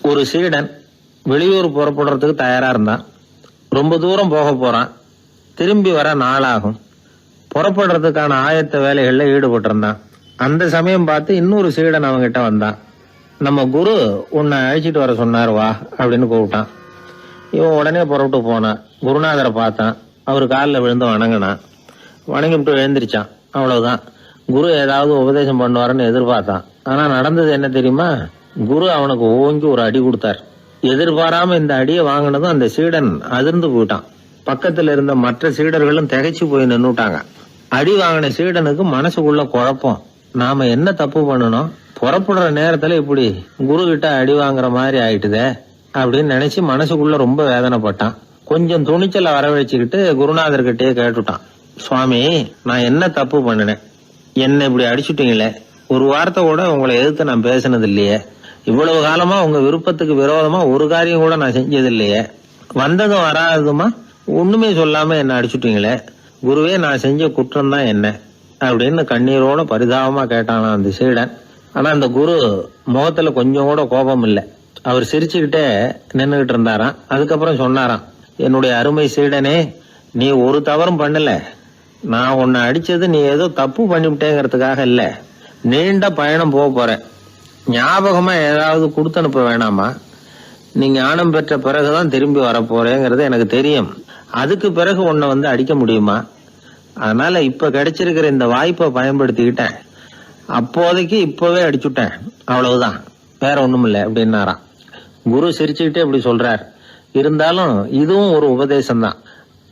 ஒரு சீடன் வெளியூர் புறப்படுறதுக்கு தயாரா இருந்தான். ரொம்ப தூரம் போக போறான். திரும்பி வர நாளாகும். புறப்படுறதுக்கான ஆயத்த வேலைகள்ல ஈடுபட்டிருந்தான். அந்த சமயம் பார்த்து இன்னொரு சீடன் அவங்கிட்ட வந்தான். நம்ம குரு உன்னை அழைச்சிட்டு வர சொன்னார், வா அப்படின்னு கூப்பிட்டான். இவன் உடனே புறப்பட்டு போனான். குருநாதரை பார்த்தான். அவர் காலில் விழுந்து வணங்கினான். வணங்கிவிட்டு எழுந்திரிச்சான். அவ்வளவுதான். குரு ஏதாவது உபதேசம் பண்ணுவாருன்னு எதிர்பார்த்தான். ஆனா நடந்தது என்ன தெரியுமா? குரு அவனுக்கு ஓங்கி ஒரு அடி கொடுத்தார். எதிர்பாராம இந்த அடியை வாங்கினதும் அந்த சீடன் அதிர்ந்து போயிட்டான். பக்கத்துல இருந்த மற்ற சீடர்களும் திகைச்சு போய் நின்னுட்டாங்க. அடி வாங்கின சீடனுக்கு மனசுக்குள்ள குழப்பம். நாம என்ன தப்பு பண்ணணும், புறப்படுற நேரத்துல இப்படி குரு கிட்ட அடி வாங்குற மாதிரி ஆயிட்டுதே அப்படின்னு நினைச்சு மனசுக்குள்ள ரொம்ப வேதனைப்பட்டான். கொஞ்சம் துணிச்சலை வரவழைச்சுக்கிட்டு குருநாதர்கிட்டயே கேட்டுட்டான், சுவாமி, நான் என்ன தப்பு பண்ணினேன்? என்ன இப்படி அடிச்சுட்டீங்களே. ஒரு வார்த்தை கூட உங்களை எதிர்த்து நான் பேசினது இல்லையே. இவ்வளவு காலமா உங்க விருப்பத்துக்கு விரோதமா ஒரு காரியம் கூட நான் செஞ்சது இல்லையே. வந்ததும் வராததுமா ஒண்ணுமே சொல்லாம என்ன அடிச்சுட்டீங்களே. குருவே, நான் செஞ்ச குற்றம் தான் என்ன அப்படின்னு கண்ணீரோட பரிதாபமா கேட்டானா அந்த சீடன். ஆனா அந்த குரு முகத்துல கொஞ்சம் கூட கோபம் இல்லை. அவர் சிரிச்சுக்கிட்டே நின்னுகிட்டு இருந்தாராம். அதுக்கப்புறம் சொன்னாராம், என்னுடைய அருமை சீடனே, நீ ஒரு தவறும் பண்ணல. நான் உன்னை அடிச்சது நீ ஏதோ தப்பு பண்ணிவிட்டேங்கிறதுக்காக இல்ல. நீண்ட பயணம் போக போறேன். ஞாபகமா ஏதாவது கொடுத்து அனுப்ப வேணாமா? நீ ஞானம் பெற்ற பிறகுதான் திரும்பி வரப்போறேங்கிறது எனக்கு தெரியும். அதுக்கு பிறகு உன்னை வந்து அடிக்க முடியுமா? அதனால இப்ப கிடைச்சிருக்கிற இந்த வாய்ப்பை பயன்படுத்திக்கிட்டேன். அப்போதைக்கு இப்பவே அடிச்சுட்டேன், அவ்வளவுதான், வேற ஒண்ணும் இல்லை அப்படின்னாராம். குரு சிரிச்சுக்கிட்டே இப்படி சொல்றார். இருந்தாலும் இதுவும் ஒரு உபதேசம் தான்.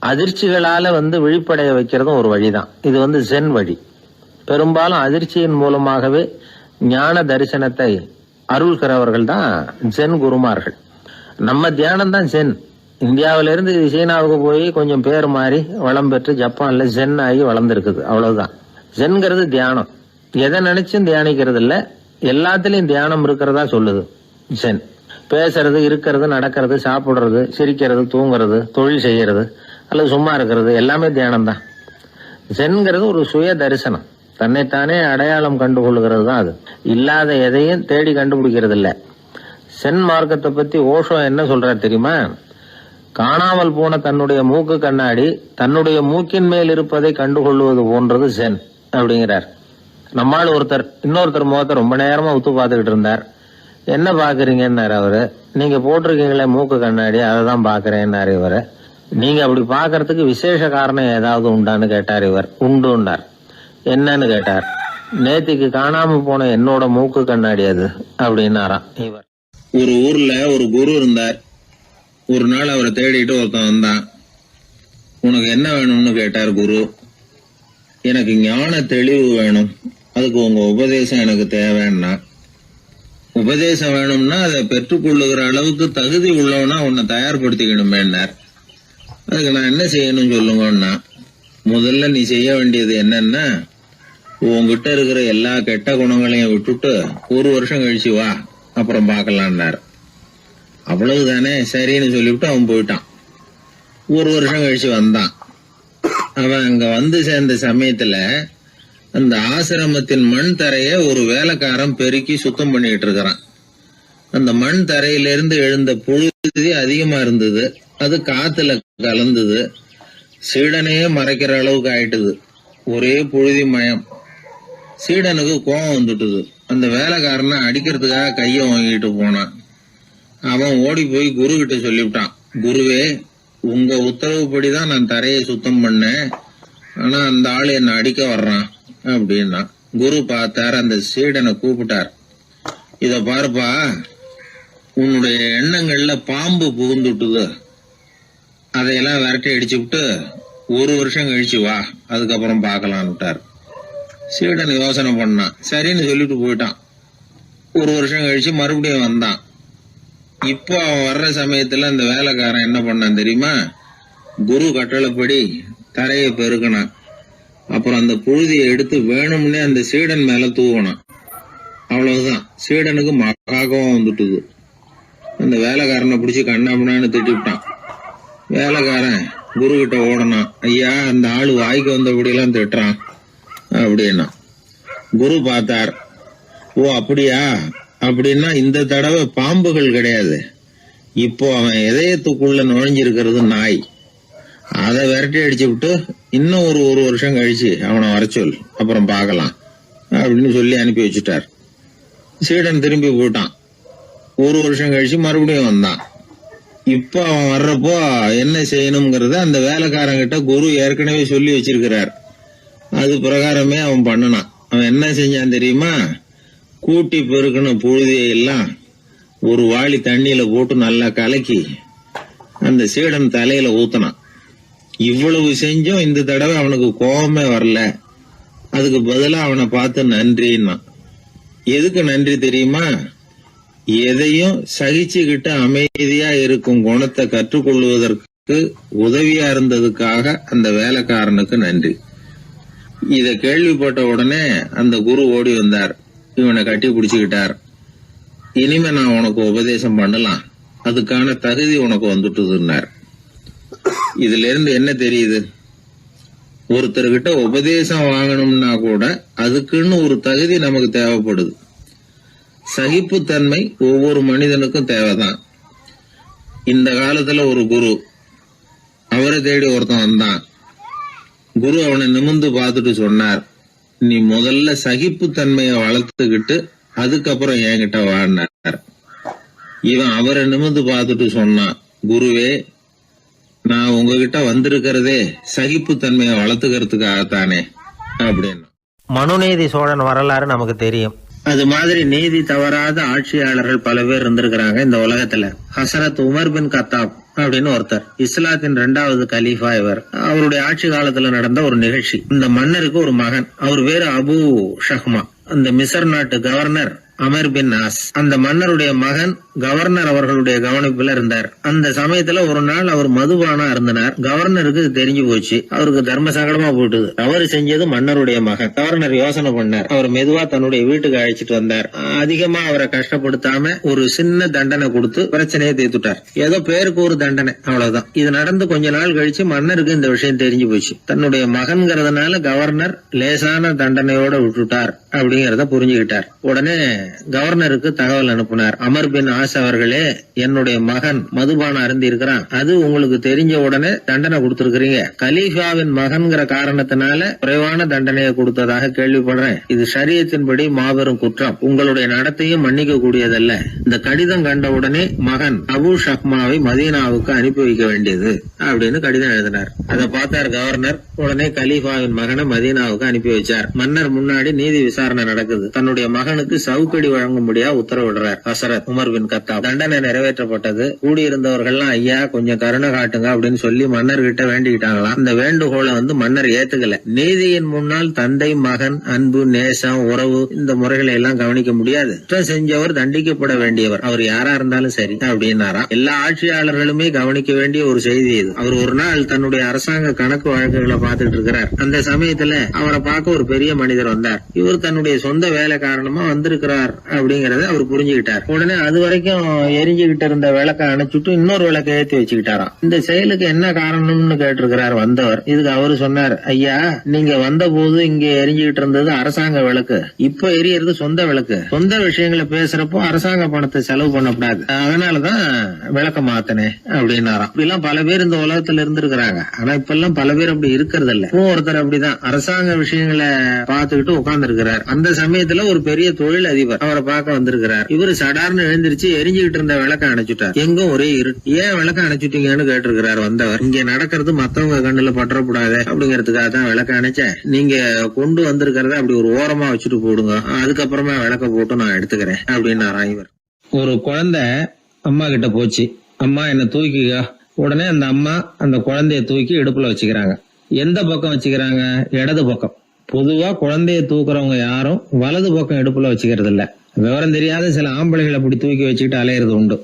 அதிர்ச்சிகளால விழிப்படைய வைக்கிறதும் ஒரு வழிதான். இது ஜென் வழி. பெரும்பாலும் அதிர்ச்சியின் மூலமாகவே ஞான தரிசனத்தை அருள்கிறவர்கள் தான் ஜென் குருமார்கள். நம்ம தியானம் தான் ஜென். இந்தியாவிலிருந்து சீனாவுக்கு போய் கொஞ்சம் பேர் மாறி வளம் பெற்று ஜப்பான்ல ஜென் ஆகி வளர்ந்துருக்குது, அவ்வளவுதான். ஜென்கிறது தியானம். எதை நினைச்சும் தியானிக்கிறது இல்ல, எல்லாத்திலையும் தியானம் இருக்கிறதா சொல்லுது ஜென். பேசுறது, இருக்கிறது, நடக்கிறது, சாப்பிடுறது, சிரிக்கிறது, தூங்குறது, தொழில் செய்யறது அல்லது சும்மா இருக்கிறது எல்லாமே தியானம் தான். ஜென்கிறது ஒரு சுய தரிசனம். தன்னைத்தானே அடையாளம் கண்டுகொள்கிறது தான் அது. இல்லாத எதையும் தேடி கண்டுபிடிக்கிறது இல்ல. சென் மார்க்கத்தை பத்தி ஓஷோ என்ன சொல்றார் தெரியுமா? காணாமல் போன தன்னுடைய மூக்கு கண்ணாடி தன்னுடைய மூக்கின் மேல் இருப்பதை கண்டுகொள்வது போன்றது சென் அப்படிங்கிறார். நம்மால் ஒருத்தர் இன்னொருத்தர் முகத்தை ரொம்ப நேரமா உத்து பார்த்துக்கிட்டு இருந்தார். என்ன பாக்குறீங்கன்னாரு அவரு. நீங்க போட்டிருக்கீங்களே மூக்கு கண்ணாடி, அதை தான் பாக்குறேன்னாரு இவரு. நீங்க அப்படி பாக்குறதுக்கு விசேஷ காரணம் ஏதாவது உண்டான்னு கேட்டார் இவர். உண்டுன்னார். என்னன்னு கேட்டார். நேத்திக்கு காணாம போன என்னோட மூக்கு கண்ணாடி அது அப்படின்னாராம் இவர். ஒரு ஊர்ல ஒரு குரு இருந்தார். ஒரு நாள் அவரை தேடிட்டு ஒருத்தன் வந்தான். உனக்கு என்ன வேணும்னு கேட்டார் குரு. எனக்கு ஞான தெளிவு வேணும், அதுக்கு உங்க உபதேசம் எனக்கு தேவைன்னா. உபதேசம் வேணும்னா அதை பெற்றுக்கொள்ளுகிற அளவுக்கு தகுதி உள்ளவனா உன்னை தயார்படுத்திக்கணுமேன்னார். அதுக்கு நான் என்ன செய்யணும் சொல்லுங்கன்னா, முதல்ல நீ செய்ய வேண்டியது என்னன்னா, உங்ககிட்ட இருக்கிற எல்லா கெட்ட குணங்களையும் விட்டுட்டு ஒரு வருஷம் கழிச்சு வா, அப்புறம் பாக்கலான்னார். அவ்வளவுதானே, சரின்னு சொல்லிவிட்டு அவன் போயிட்டான். ஒரு வருஷம் கழிச்சு வந்தான். அவன் அங்க வந்து சேர்ந்த சமயத்துல அந்த ஆசிரமத்தின் மண் தரைய ஒரு வேலைக்காரன் பெருக்கி சுத்தம் பண்ணிட்டு இருக்கிறான். அந்த மண் தரையிலிருந்து எழுந்த புழுதி அதிகமா இருந்தது. அது காத்துல கலந்தது. சீடனையே மறைக்கிற அளவுக்கு ஆயிட்டுது. ஒரே புழுதி மயம். சீடனுக்கு கோபம் வந்துட்டுது. அந்த வேலைக்காரனை அடிக்கிறதுக்காக கைய வாங்கிட்டு போனான். அவன் ஓடி போய் குரு கிட்ட சொல்லிவிட்டான், குருவே, உங்க உத்தரவுப்படிதான் நான் தரையை சுத்தம் பண்ணேன், ஆனா அந்த ஆளு என்ன அடிக்க வர்றான் அப்படின்னா. குரு பார்த்தார். அந்த சீடனை கூப்பிட்டார். இத பாருப்பா, உன்னுடைய எண்ணங்கள்ல பாம்பு புகுந்துட்டுது. அதையெல்லாம் விரட்டி அடிச்சு விட்டு ஒரு வருஷம் கழிச்சு வா, அதுக்கப்புறம் பாக்கலான்னுட்டார். சீடன் யோசனை பண்ணான். சரின்னு சொல்லிட்டு போயிட்டான். ஒரு வருஷம் கழிச்சு மறுபடியும் வந்தான். இப்போ அவன் வர்ற சமயத்துல அந்த வேலைக்காரன் என்ன பண்ணான் தெரியுமா? குரு கட்டளைப்படி தரையை பெருக்கினான். அப்புறம் அந்த புழுதியை எடுத்து வேணும்னே அந்த சீடன் மேல தூவனான். அவ்வளவுதான். சீடனுக்கு மகாகோவம் வந்துட்டுது. அந்த வேலைக்காரனை பிடிச்சி கண்ணாமண்ணான்னு திட்டிவிட்டான். வேலைக்காரன் குரு கிட்ட ஓடனான். ஐயா, அந்த ஆளு வாய்க்கு வந்தபடி எல்லாம் திட்டுறான் அப்படின்னா. குரு பார்த்தார். ஓ அப்படியா, அப்படின்னா இந்த தடவை பாம்புகள் கிடையாது, இப்போ அவன் இதயத்துக்குள்ள நுழைஞ்சிருக்கிறது நாய். அதை விரட்டி அடிச்சு விட்டு இன்னும் ஒரு வருஷம் கழிச்சு அவனை வர சொல், அப்புறம் பார்க்கலாம் அப்படின்னு சொல்லி அனுப்பி வச்சுட்டார். சீடன் திரும்பி போயிட்டான். ஒரு வருஷம் கழிச்சு மறுபடியும் வந்தான். இப்ப அவன் வர்றப்போ என்ன செய்யணுங்கிறத அந்த வேலைக்காரங்கிட்ட குரு ஏற்கனவே சொல்லி வச்சிருக்கிறார். அது பிரகாரமே அவன் பண்ணனான். அவன் என்ன செஞ்சான் தெரியுமா? கூட்டி பெருக்கின புழுதியெல்லாம் ஒரு வாளி தண்ணியில போட்டு நல்லா கலக்கி அந்த சீடன் தலையில ஊத்தினான். இவ்வளவு செஞ்சும் இந்த தடவை அவனுக்கு கோபமே வரல. அதுக்கு பதிலா அவனை பார்த்து நன்றின்னா. எதுக்கு நன்றி தெரியுமா? எதையும் சகிச்சுக்கிட்டு அமைதியா இருக்கும் குணத்தை கற்றுக்கொள்வதற்கு உதவியா இருந்ததுக்காக அந்த வேலைக்காரனுக்கு நன்றி. இத கேள்விப்பட்ட உடனே அந்த குரு ஓடி வந்தார். இவனை கட்டி பிடிச்சுக்கிட்டார். இனிமே நான் உனக்கு உபதேசம் பண்ணலாம், அதுக்கான தகுதி உனக்கு வந்துட்டுதுன்னார். இதுல இருந்து என்ன தெரியுது? ஒருத்தர்கிட்ட உபதேசம் வாங்கணும்னா கூட அதுக்குன்னு ஒரு தகுதி நமக்கு தேவைப்படுது. சகிப்புத்தன்மை ஒவ்வொரு மனிதனுக்கும் தேவைதான். இந்த காலத்துல ஒரு குரு, அவரை தேடி ஒருத்தன் வந்தான். குரு அவனை நிமிர்ந்து பார்த்துட்டு சொன்னார், நீ முதல்ல சகிப்புத்தன்மைய வளர்த்துக்கிட்டு அதுக்கப்புறம் என்கிட்ட வாழ்னார். இவன் அவரை நிமிர்ந்து பார்த்துட்டு சொன்னான், குருவே, நான் உங்ககிட்ட வந்திருக்கிறதே சகிப்புத்தன்மையை வளர்த்துக்கிறதுக்காகத்தானே அப்படின்னு. மனுநீதி சோழன் வரலாறு நமக்கு தெரியும். அது மாதிரி நீதி தவறாத ஆட்சியாளர்கள் பல பேர் இருந்திருக்கிறாங்க இந்த உலகத்துல. ஹசரத் உமர் பின் கத்தாப் அப்படின்னு ஒருத்தர், இஸ்லாத்தின் 2வது கலீஃபா இவர். அவருடைய ஆட்சி காலத்துல நடந்த ஒரு நிகழ்ச்சி. இந்த மன்னருக்கு ஒரு மகன், அவர் பேரு அபு ஷஹ்மா. அந்த மிசர் நாட்டு கவர்னர் அமர் பின் ஆஸ், அந்த மன்னருடைய மகன் கவர்னர் அவர்களுடைய கவனிப்புல இருந்தார். அந்த சமயத்துல ஒரு நாள் அவர் மதுபானா இருந்தனார். கவர்னருக்கு தெரிஞ்சு போச்சு. அவருக்கு தர்ம சங்கடமா போயிட்டுது. அவர் செஞ்சது மன்னருடைய மகன். கவர்னர் யோசனை பண்ணார். அவர் மெதுவா தன்னுடைய வீட்டுக்கு அழைச்சிட்டு வந்தார். அதிகமா அவரை கஷ்டப்படுத்தாம ஒரு சின்ன தண்டனை கொடுத்து பிரச்சனையை தீர்த்துட்டார். ஏதோ பேருக்கு ஒரு தண்டனை, அவ்வளவுதான். இது நடந்து கொஞ்ச நாள் கழிச்சு மன்னருக்கு இந்த விஷயம் தெரிஞ்சு போச்சு. தன்னுடைய மகன்கிறதுனால கவர்னர் லேசான தண்டனையோட விட்டுட்டார் அப்படிங்கறத புரிஞ்சுக்கிட்டார். உடனே கவர்னருக்கு தகவல் அனுப்பினார். அமர் பின் ஆஸ் அவர்களே, என்னுடைய மகன் மதுபானம் அருந்தி இருக்கிறான். அது உங்களுக்கு தெரிஞ்ச உடனே தண்டனை கொடுத்திருக்கிறீங்க. கலீஃபாவின் மகன்கிற காரணத்தினால குறைவான தண்டனையை கொடுத்ததாக கேள்விப்படுறேன். இது ஷரியத்தின்படி மாபெரும் குற்றம். உங்களுடைய நடத்தையும் மன்னிக்க கூடியதல்ல. இந்த கடிதம் கண்ட உடனே மகன் அபு ஷஹ்மாவை மதீனாவுக்கு அனுப்பி வைக்க வேண்டியது அப்படின்னு கடிதம் எழுதினார். அதை பார்த்தார் கவர்னர். உடனே கலீஃபாவின் மகனை மதீனாவுக்கு அனுப்பி வச்சார். மன்னர் முன்னாடி நீதி விசாரணை நடக்குது. தன்னுடைய மகனுக்கு சவுக்கடி வழங்கும்படியா உத்தரவிடுறார் ஹசரத் உமர் பின் கத்தாப். தண்டனை நிறைவேற்றப்பட்டது. கூடியிருந்தவர்கள்லாம் ஐயா கொஞ்சம் கருணை காட்டுங்க அப்படின்னு சொல்லி மன்னர் கிட்ட வேண்டிக்கிட்டாங்களாம். இந்த வேண்டுகோளை மன்னர் ஏத்துக்கல. நீதியின் முன்னால் தந்தை மகன் அன்பு நேசம் உறவு இந்த முறைகளை எல்லாம் கவனிக்க முடியாது. குற்றம் செஞ்சவர் தண்டிக்கப்பட வேண்டியவர், அவர் யாரா இருந்தாலும் சரி அப்படின்னாராம். எல்லா ஆட்சியாளர்களுமே கவனிக்க வேண்டிய ஒரு செய்தி இது. அவர் ஒரு நாள் தன்னுடைய அரசாங்க கணக்கு வழக்குகளை பார்த்துட்டு இருக்கிறார். அந்த சமயத்துல அவரை பார்க்க ஒரு பெரிய மனிதர் வந்தார். இவர் தன்னுடைய சொந்த வேலை காரணமா வந்திருக்கிறார் அப்படிங்கறத அவர் புரிஞ்சுக்கிட்டார். உடனே அது வரைக்கும் எரிஞ்சுகிட்டு இருந்த விளக்க அணைச்சுட்டு இன்னொரு விளக்க ஏற்றி வச்சுக்கிட்டாராம். இந்த செயலுக்கு என்ன காரணம்னு கேட்டிருக்கிறார் வந்தவர். இதுக்கு அவரு சொன்னார், ஐயா, நீங்க வந்த போது இங்க எரிஞ்சுகிட்டு இருந்தது அரசாங்க விளக்கு, இப்ப எரியறது சொந்த விளக்கு. சொந்த விஷயங்களை பேசுறப்போ அரசாங்க பணத்தை செலவு பண்ணக்கூடாது, அதனாலதான் விளக்க மாத்தினேன் அப்படின்னாராம். இப்படிலாம் பல பேர் இந்த உலகத்துல இருந்திருக்கிறாங்க. ஆனா இப்ப எல்லாம் பல பேர் அப்படி இருக்கிறது இல்ல. ஒருத்தர் அப்படிதான் அரசாங்க விஷயங்களை பார்த்துக்கிட்டு உட்கார்ந்து இருக்கிறார். அந்த சமயத்துல ஒரு பெரிய தொழில் அதிபர் அவரை பார்க்க வந்திருக்கிறார். இவரு சடார்னு எழுந்திருச்சு எரிஞ்சுகிட்டு இருந்த விளக்க அணைச்சுட்டார். எங்கும் ஒரே இருட்டு. ஏன் விளக்க அணைச்சுட்டீங்கன்னு கேட்டிருக்கிறார் வந்தவர். இங்க நடக்கிறது மத்தவங்க கண்ணுல பற்றக்கூடாது அப்படிங்கறதுக்காக தான் விளக்க அணைச்சேன். நீங்க கொண்டு வந்திருக்கிறத அப்படி ஒரு ஓரமா வச்சுட்டு போடுங்க, அதுக்கப்புறமா விளக்க போட்டு நான் எடுத்துக்கிறேன் அப்படின்னாராம் இவர். ஒரு குழந்தை அம்மா கிட்ட போச்சு, அம்மா என்ன தூக்கிக்க. உடனே அந்த அம்மா அந்த குழந்தைய தூக்கி இடுப்புல வச்சுக்கிறாங்க. எந்த பக்கம் வச்சுக்கிறாங்க? இடது பக்கம். பொதுவா குழந்தைய தூக்குறவங்க யாரும் வலது பக்கம் இடுப்புல வச்சுக்கிறது இல்ல. விவரம் தெரியாத சில ஆம்பளைகளை அப்படி தூக்கி வச்சுக்கிட்டு அலையிறது உண்டு.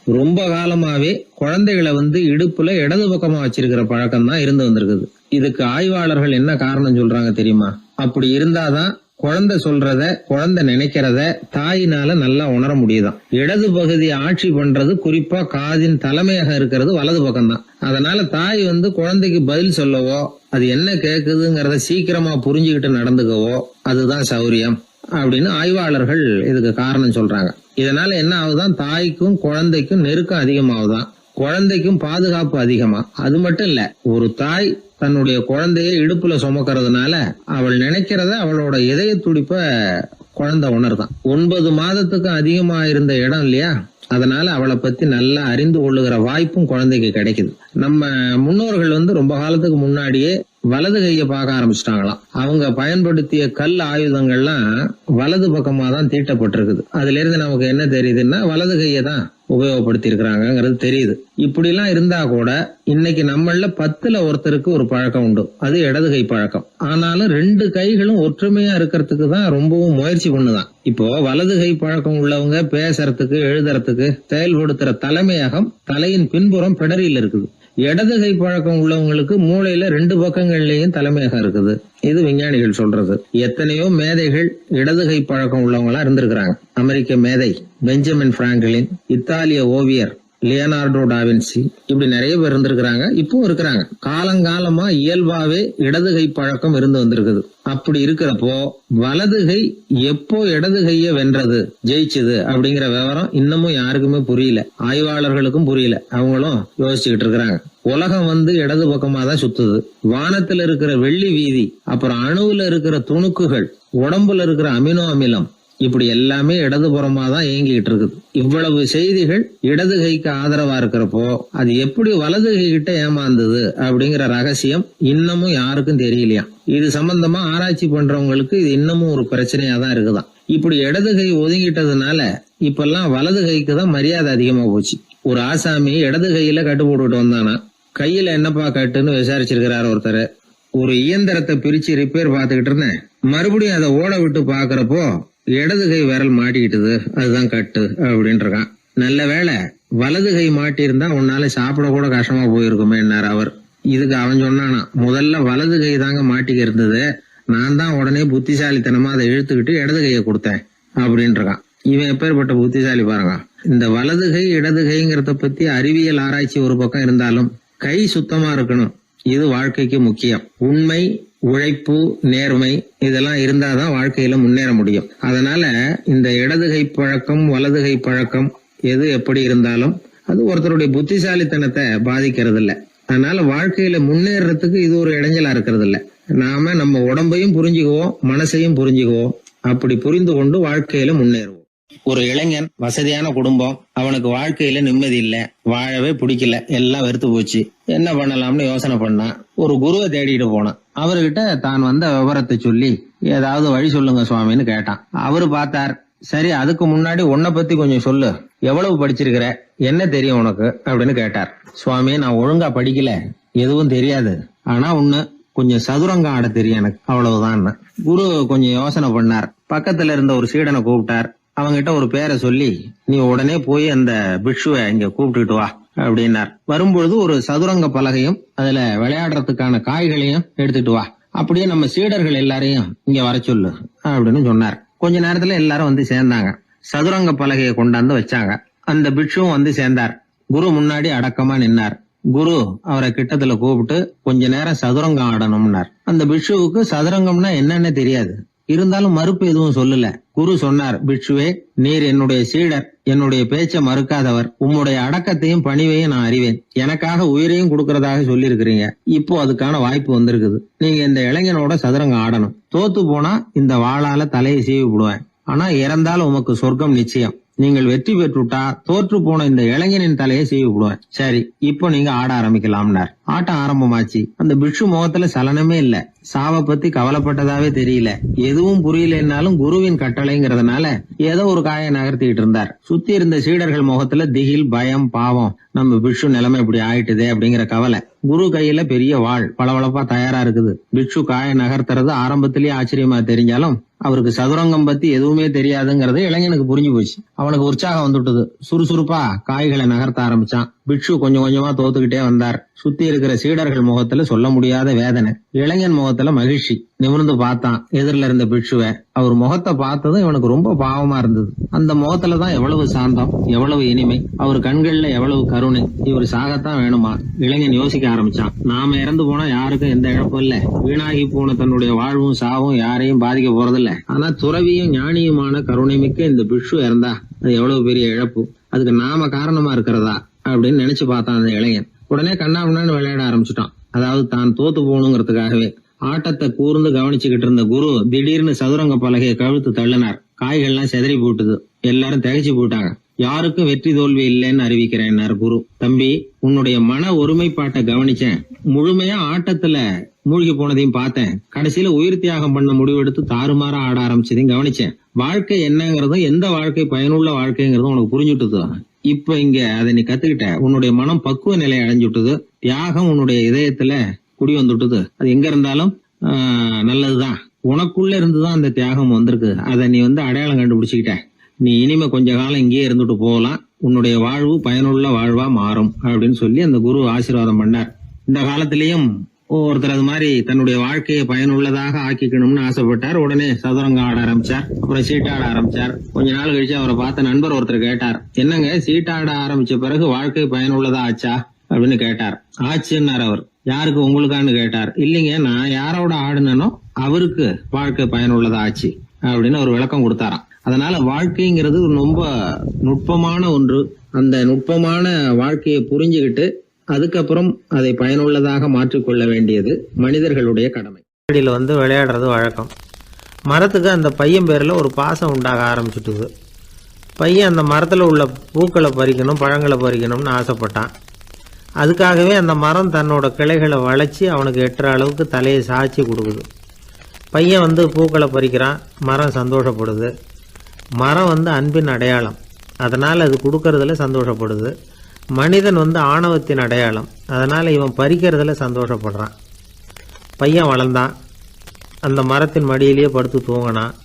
ரொம்ப காலமாவே குழந்தைகளை இடுப்புல இடது பக்கமா வச்சிருக்கிற பழக்கம் தான் இருந்து வந்திருக்குது. இதுக்கு ஆய்வாளர்கள் என்ன காரணம் சொல்றாங்க தெரியுமா? அப்படி இருந்தாதான் குழந்தை சொல்றத குழந்தை நினைக்கிறத தாயினால நல்லா உணர முடியுதாம். இடது பகுதி ஆட்சி பண்றது குறிப்பா காதின் தலைமையாக இருக்கிறது வலது பக்கம் தான். அதனால தாய் குழந்தைக்கு பதில் சொல்லவோ அது என்ன கேக்குதுங்கிறத சீக்கிரமா புரிஞ்சுக்கிட்டு நடந்துக்கவோ அதுதான் சௌரியம். அப்படின்னு ஆய்வாளர்கள் இதுக்கு காரணம் சொல்றாங்க. இதனால என்ன ஆகுதான், தாய்க்கும் குழந்தைக்கும் நெருக்கம் அதிகமாகுதான், குழந்தைக்கும் பாதுகாப்பு அதிகமா. அது மட்டும் இல்ல, ஒரு தாய் தன்னுடைய குழந்தைய இடுப்புல சுமக்கிறதுனால அவள் நினைக்கிறத அவளோட இதய துடிப்ப குழந்தை உணர்தான். 9 மாதத்துக்கு அதிகமா இருந்த இடம் இல்லையா, அதனால அவளை பத்தி நல்லா அறிந்து கொள்ளுகிற வாய்ப்பும் குழந்தைக்கு கிடைக்குது. நம்ம முன்னோர்கள் ரொம்ப காலத்துக்கு முன்னாடியே வலது கையை பார்க்க ஆரம்பிச்சிட்டாங்களாம். அவங்க பயன்படுத்திய கல் ஆயுதங்கள்லாம் வலது பக்கமா தான் தீட்டப்பட்டிருக்குது. அதுல இருந்து நமக்கு என்ன தெரியுதுன்னா, வலது கையை தான் உபயோகப்படுத்தி இருக்கிறாங்கிறது தெரியுது. இப்படி எல்லாம் இருந்தா கூட இன்னைக்கு நம்மள 10ல் ஒருத்தருக்கு ஒரு பழக்கம் உண்டு, அது இடது கை பழக்கம். ஆனாலும் 2 கைகளும் ஒற்றுமையா இருக்கிறதுக்கு தான் ரொம்பவும் முயற்சி பண்ணுதான். இப்போ வலது கை பழக்கம் உள்ளவங்க பேசுறதுக்கு, எழுதுறதுக்கு, செயல்படுத்துற தலைமையகம் தலையின் பின்புறம் பிடரியில் இருக்குது. இடது கை பழக்கம் உள்ளவங்களுக்கு மூளையில 2 பக்கங்கள்லயும் தலைமையகம் இருக்குது. இது விஞ்ஞானிகள் சொல்றது. எத்தனையோ மேதைகள் இடது கை பழக்கம் உள்ளவங்களா இருந்திருக்கிறாங்க. அமெரிக்க மேதை பெஞ்சமின் பிராங்கிலின், இத்தாலிய ஓவியர் லியோனார்டோ டாவின்சி, இப்படி நிறைய பேர் இருந்திருக்கிறாங்க, இப்பவும் இருக்கிறாங்க. காலங்காலமா இயல்பாவே இடது கை பழக்கம் இருந்து வந்திருக்குது. அப்படி இருக்கிறப்போ வலது கை எப்போ இடது கைய வென்றது, ஜெயிச்சது அப்படிங்கிற விவரம் இன்னமும் யாருக்குமே புரியல, ஆய்வாளர்களுக்கும் புரியல. அவங்களும் யோசிச்சுக்கிட்டு இருக்கிறாங்க. உலகம் இடது பக்கமா தான் சுத்துது. வானத்துல இருக்கிற வெள்ளி வீதி, அப்புறம் அணுவுல இருக்கிற துணுக்குகள், உடம்புல இருக்கிற அமினோ அமிலம், இப்படி எல்லாமே இடதுபுறமா தான் இயங்கிட்டு இருக்குது. இவ்வளவு செய்திகள் இடது கைக்கு ஆதரவா இருக்கிறப்போ அது எப்படி வலது கை கிட்ட ஏமாந்தது அப்படிங்கிற ரகசியம் இன்னமும் யாருக்கும் தெரியலையா. இது சம்பந்தமா ஆராய்ச்சி பண்றவங்களுக்கு இது இன்னமும் ஒரு பிரச்சனையா தான் இருக்குதான். இப்படி இடது கை ஒதுங்கிட்டதுனால இப்பெல்லாம் வலது கைக்கு தான் மரியாதை அதிகமா போச்சு. ஒரு ஆசாமி இடது கையில கட்டு போட்டுட்டு வந்தானா, கையில என்னப்பா கட்டுன்னு விசாரிச்சிருக்கிறாரு ஒருத்தர். ஒரு இயந்திரத்தை பிரிச்சு ரிப்பேர் பார்த்துக்கிட்டு இருந்தேன், மறுபடியும் அதை ஓட விட்டு பாக்குறப்போ இடது கை விரல் மாட்டிக்கிட்டது, அதுதான் கட்டு அப்படின்னு இருக்கான். நல்ல வேளை வலது கை மாட்டியிருந்தா உன்னால சாப்பிட கூட கஷ்டமா போயிருக்குமே என்னார் அவர். இதுக்கு அவன் சொன்னானா, முதல்ல வலது கை தாங்க மாட்டிக்க இருந்தது, நான் தான் உடனே புத்திசாலித்தனமா அதை இழுத்துக்கிட்டு இடது கையை கொடுத்தேன் அப்படின்னு இருக்கான். இவன் எப்பேற்பட்ட புத்திசாலி பாருங்க. இந்த வலது கை இடது கைங்கிறத பத்தி அறிவியல் ஆராய்ச்சி ஒரு பக்கம் இருந்தாலும் கை சுத்தமா இருக்கணும், இது வாழ்க்கைக்கு முக்கியம். உண்மை, உழைப்பு, நேர்மை இதெல்லாம் இருந்தாதான் வாழ்க்கையில முன்னேற முடியும். அதனால இந்த இடது கை பழக்கம், வலது கை பழக்கம் எது எப்படி இருந்தாலும் அது ஒருத்தருடைய புத்திசாலித்தனத்தை பாதிக்கிறது இல்ல. அதனால வாழ்க்கையில முன்னேறதுக்கு இது ஒரு இடைஞ்சலா இருக்கிறது இல்ல. நாம நம்ம உடம்பையும் புரிஞ்சுக்குவோம், மனசையும் புரிஞ்சுக்குவோம். அப்படி புரிந்து கொண்டு வாழ்க்கையில முன்னேறுவோம். ஒரு இளைஞன், வசதியான குடும்பம், அவனுக்கு வாழ்க்கையில நிம்மதி இல்ல, வாழவே பிடிக்கல, எல்லாம் வெறுத்து போச்சு. என்ன பண்ணலாம்னு யோசனை பண்ணா ஒரு குருவை தேடிட்டு போனான். அவர்கிட்ட தான் வந்த விவரத்தை சொல்லி ஏதாவது வழி சொல்லுங்க சுவாமின்னு கேட்டான். அவரு பார்த்தார், சரி அதுக்கு முன்னாடி உன்னை பத்தி கொஞ்சம் சொல்லு, எவ்வளவு படிச்சிருக்கிற, என்ன தெரியும் உனக்கு அப்படின்னு கேட்டார். சுவாமி, நான் ஒழுங்கா படிக்கல, எதுவும் தெரியாது, ஆனா ஒண்ணு, கொஞ்சம் சதுரங்கம் ஆட தெரியும் எனக்கு, அவ்வளவுதான். குரு கொஞ்சம் யோசனை பண்ணார். பக்கத்துல இருந்த ஒரு சீடனை கூப்பிட்டார். அவங்கிட்ட ஒரு பேரை சொல்லி, நீ உடனே போய் அந்த பிக்ஷுவை இங்க கூப்பிட்டுட்டு வா அப்படின்னார். வரும்பொழுது ஒரு சதுரங்க பலகையும் அதுல விளையாடுறதுக்கான காய்களையும் எடுத்துட்டு வா, அப்படியே நம்ம சீடர்கள் எல்லாரையும் இங்க வர சொல்லு அப்படின்னு சொன்னார். கொஞ்ச நேரத்துல எல்லாரும் வந்து சேர்ந்தாங்க. சதுரங்க பலகையை கொண்டாந்து வச்சாங்க. அந்த பிக்ஷுவும் வந்து சேர்ந்தார். குரு முன்னாடி அடக்கமா நின்னார். குரு அவரை கிட்டத்துல கூப்பிட்டு கொஞ்ச நேரம் சதுரங்கம் ஆடணும்னார். அந்த பிக்ஷுவுக்கு சதுரங்கம்னா என்னன்னு தெரியாது, இருந்தாலும் மறுப்பு எதுவும் சொல்லல. குரு சொன்னார், பிக்ஷுவே, நீர் என்னுடைய சீடர், என்னுடைய பேச்ச மறுக்காதவர், உம்முடைய அடக்கத்தையும் பணிவையும் நான் அறிவேன், எனக்காக உயிரையும் கொடுக்கறதாக சொல்லி இருக்கிறீங்க. இப்போ அதுக்கான வாய்ப்பு வந்திருக்குது. நீங்க இந்த இளைஞனோட சதுரங்கம் ஆடணும். தோத்து போனா இந்த வாளால தலையை சீவி விடுவேன், ஆனா இறந்தாலும் உமக்கு சொர்க்கம் நிச்சயம். நீங்கள் வெற்றி பெற்றுட்டா தோற்று போன இந்த இளைஞனின் தலையை சீவி விடுவேன். சரி, இப்போ நீங்க ஆட ஆரம்பிக்கலாம்னார். ஆட்டம் ஆரம்பமாச்சு. அந்த பிக்ஷு முகத்துல சலனமே இல்ல, சாவை பத்தி கவலைப்பட்டதாவே தெரியல. எதுவும் புரியலன்னாலும் குருவின் கட்டளைங்கிறதுனால ஏதோ ஒரு காயை நகர்த்திட்டு இருந்தார். சுத்தி இருந்த சீடர்கள் முகத்துல திகில், பயம், பாவம், நம்ம பிக்ஷு நிலைமை இப்படி ஆயிட்டுதே அப்படிங்கிற கவலை. குரு கையில பெரிய வாள் பளபளப்பா தயாரா இருக்குது. பிக்ஷு காயை நகர்த்துறது ஆரம்பத்திலேயே ஆச்சரியமா தெரிஞ்சாலும் அவருக்கு சதுரங்கம் பத்தி எதுவுமே தெரியாதுங்கிறது இளைஞனுக்கு புரிஞ்சு போச்சு. அவனுக்கு உற்சாகம் வந்துட்டது. சுறுசுறுப்பா காய்களை நகர்த்த ஆரம்பிச்சான். பிட்சு கொஞ்சம் கொஞ்சமா தோத்துக்கிட்டே வந்தார். சுத்தி இருக்கிற சீடர்கள் முகத்துல சொல்ல முடியாத வேதனை, இளைஞன் முகத்துல மகிழ்ச்சி. நிமிர்ந்து பார்த்தான் எதிரில இருந்த பிட்சுவை. அவர் முகத்தை பார்த்ததும் இவனுக்கு ரொம்ப பாவமா இருந்தது. அந்த முகத்துலதான் எவ்வளவு சாந்தம், எவ்வளவு இனிமை, அவர் கண்கள்ல எவ்வளவு கருணை. இவர் சாகத்தான் வேணுமா? இளைஞன் யோசிக்க ஆரம்பிச்சான். நாம இறந்து போனா யாருக்கும் எந்த இழப்பும் இல்ல, வீணாகி போன தன்னுடைய வாழ்வும் சாவும் யாரையும் பாதிக்க போறதில்ல. ஆனா துறவியும் ஞானியுமான கருணை மிக்க இந்த பிட்சு இறந்தா அது எவ்வளவு பெரிய இழப்பு, அதுக்கு நாம காரணமா இருக்கிறதா அப்படின்னு நினைச்சு பார்த்தான் அந்த இளைஞன். உடனே கண்ணாமண்ணான்னு விளையாட ஆரம்பிச்சுட்டான். அதாவது தான் தோத்து போகணுங்கிறதுக்காகவே. ஆட்டத்தை கூர்ந்து கவனிச்சுக்கிட்டு இருந்த குரு திடீர்னு சதுரங்க பலகையை கழுத்து தள்ளினார். காய்கள்லாம் செதறி போட்டுது. எல்லாரும் திகைச்சு போயிட்டாங்க. யாருக்கும் வெற்றி தோல்வி இல்லைன்னு அறிவிக்கிறேன் குரு. தம்பி, உன்னுடைய மன ஒருமைப்பாட்டை கவனிச்சேன். முழுமையா ஆட்டத்துல மூழ்கி போனதையும் பார்த்தேன். கடைசியில உயிர் தியாகம் பண்ண முடிவெடுத்து தாறுமாறா ஆட ஆரம்பிச்சதையும் கவனிச்சேன். வாழ்க்கை என்னங்கிறதும் எந்த வாழ்க்கை பயனுள்ள வாழ்க்கைங்கிறதும் உனக்கு புரிஞ்சுட்டுது. இப்ப இங்க அதை நீ கத்துக்கிட்ட. உன்னுடைய மனம் பக்குவ நிலை அடைஞ்சுட்டுது. தியாகம் உன்னுடைய இதயத்துல குடி வந்துட்டுது. அது எங்க இருந்தாலும் நல்லதுதான். உனக்குள்ள இருந்துதான் அந்த தியாகம் வந்திருக்கு. அதை நீ அடையாளம் கண்டுபிடிச்சுக்கிட்ட. நீ இனிமே கொஞ்ச காலம் இங்கேயே இருந்துட்டு போகலாம். உன்னுடைய வாழ்வு பயனுள்ள வாழ்வா மாறும் அப்படின்னு சொல்லி அந்த குரு ஆசீர்வாதம் பண்ணார். இந்த காலத்திலயும் ஒருத்தர் அது மாதிரி தன்னுடைய வாழ்க்கையை பயனுள்ளதாக ஆக்கிக்கணும்னு ஆசைப்பட்டார். உடனே சதுரங்கம் ஆட ஆரம்பிச்சார். அப்புறம் சீட்டாட ஆரம்பிச்சார். கொஞ்ச நாள் கழிச்சு அவரை பார்த்த நண்பர் ஒருத்தர் கேட்டார், என்னங்க சீட்டாட ஆரம்பிச்ச பிறகு வாழ்க்கை பயனுள்ளதா ஆச்சா அப்படின்னு கேட்டார். ஆச்சுன்னார் அவர். யாருக்கு, உங்களுக்கான்னு கேட்டார். இல்லைங்க, நான் யாரோட ஆடுனோ அவருக்கு வாழ்க்கை பயனுள்ளதா ஆச்சு அப்படின்னு ஒரு விளக்கம் கொடுத்தாராம். அதனால வாழ்க்கைங்கிறது ரொம்ப நுட்பமான ஒன்று. அந்த நுட்பமான வாழ்க்கையை புரிஞ்சுக்கிட்டு அதுக்கப்புறம் அதை பயனுள்ளதாக மாற்றிக்கொள்ள வேண்டியது மனிதர்களுடைய கடமை. விளையாடுறது வழக்கம். மரத்துக்கு அந்த பையன் பேரில் ஒரு பாசம் உண்டாக ஆரம்பிச்சுட்டுது. பையன் அந்த மரத்தில் உள்ள பூக்களை பறிக்கணும், பழங்களை பறிக்கணும்னு ஆசைப்பட்டான். அதுக்காகவே அந்த மரம் தன்னோட கிளைகளை வளைச்சி அவனுக்கு எட்டுற அளவுக்கு தலையை சாய்ச்சி கொடுக்குது. பையன் பூக்களை பறிக்கிறான். மரம் சந்தோஷப்படுது. மரம் அன்பின் அடையாளம், அதனால் அது கொடுக்கறதுல சந்தோஷப்படுது. மனிதன் ஆணவத்தின் அடையாளம், அதனால் இவன் பறிக்கிறதுல சந்தோஷப்படுறான். பையன் வளர்ந்தான். அந்த மரத்தின் மடியிலேயே படுத்து தூங்கினான்.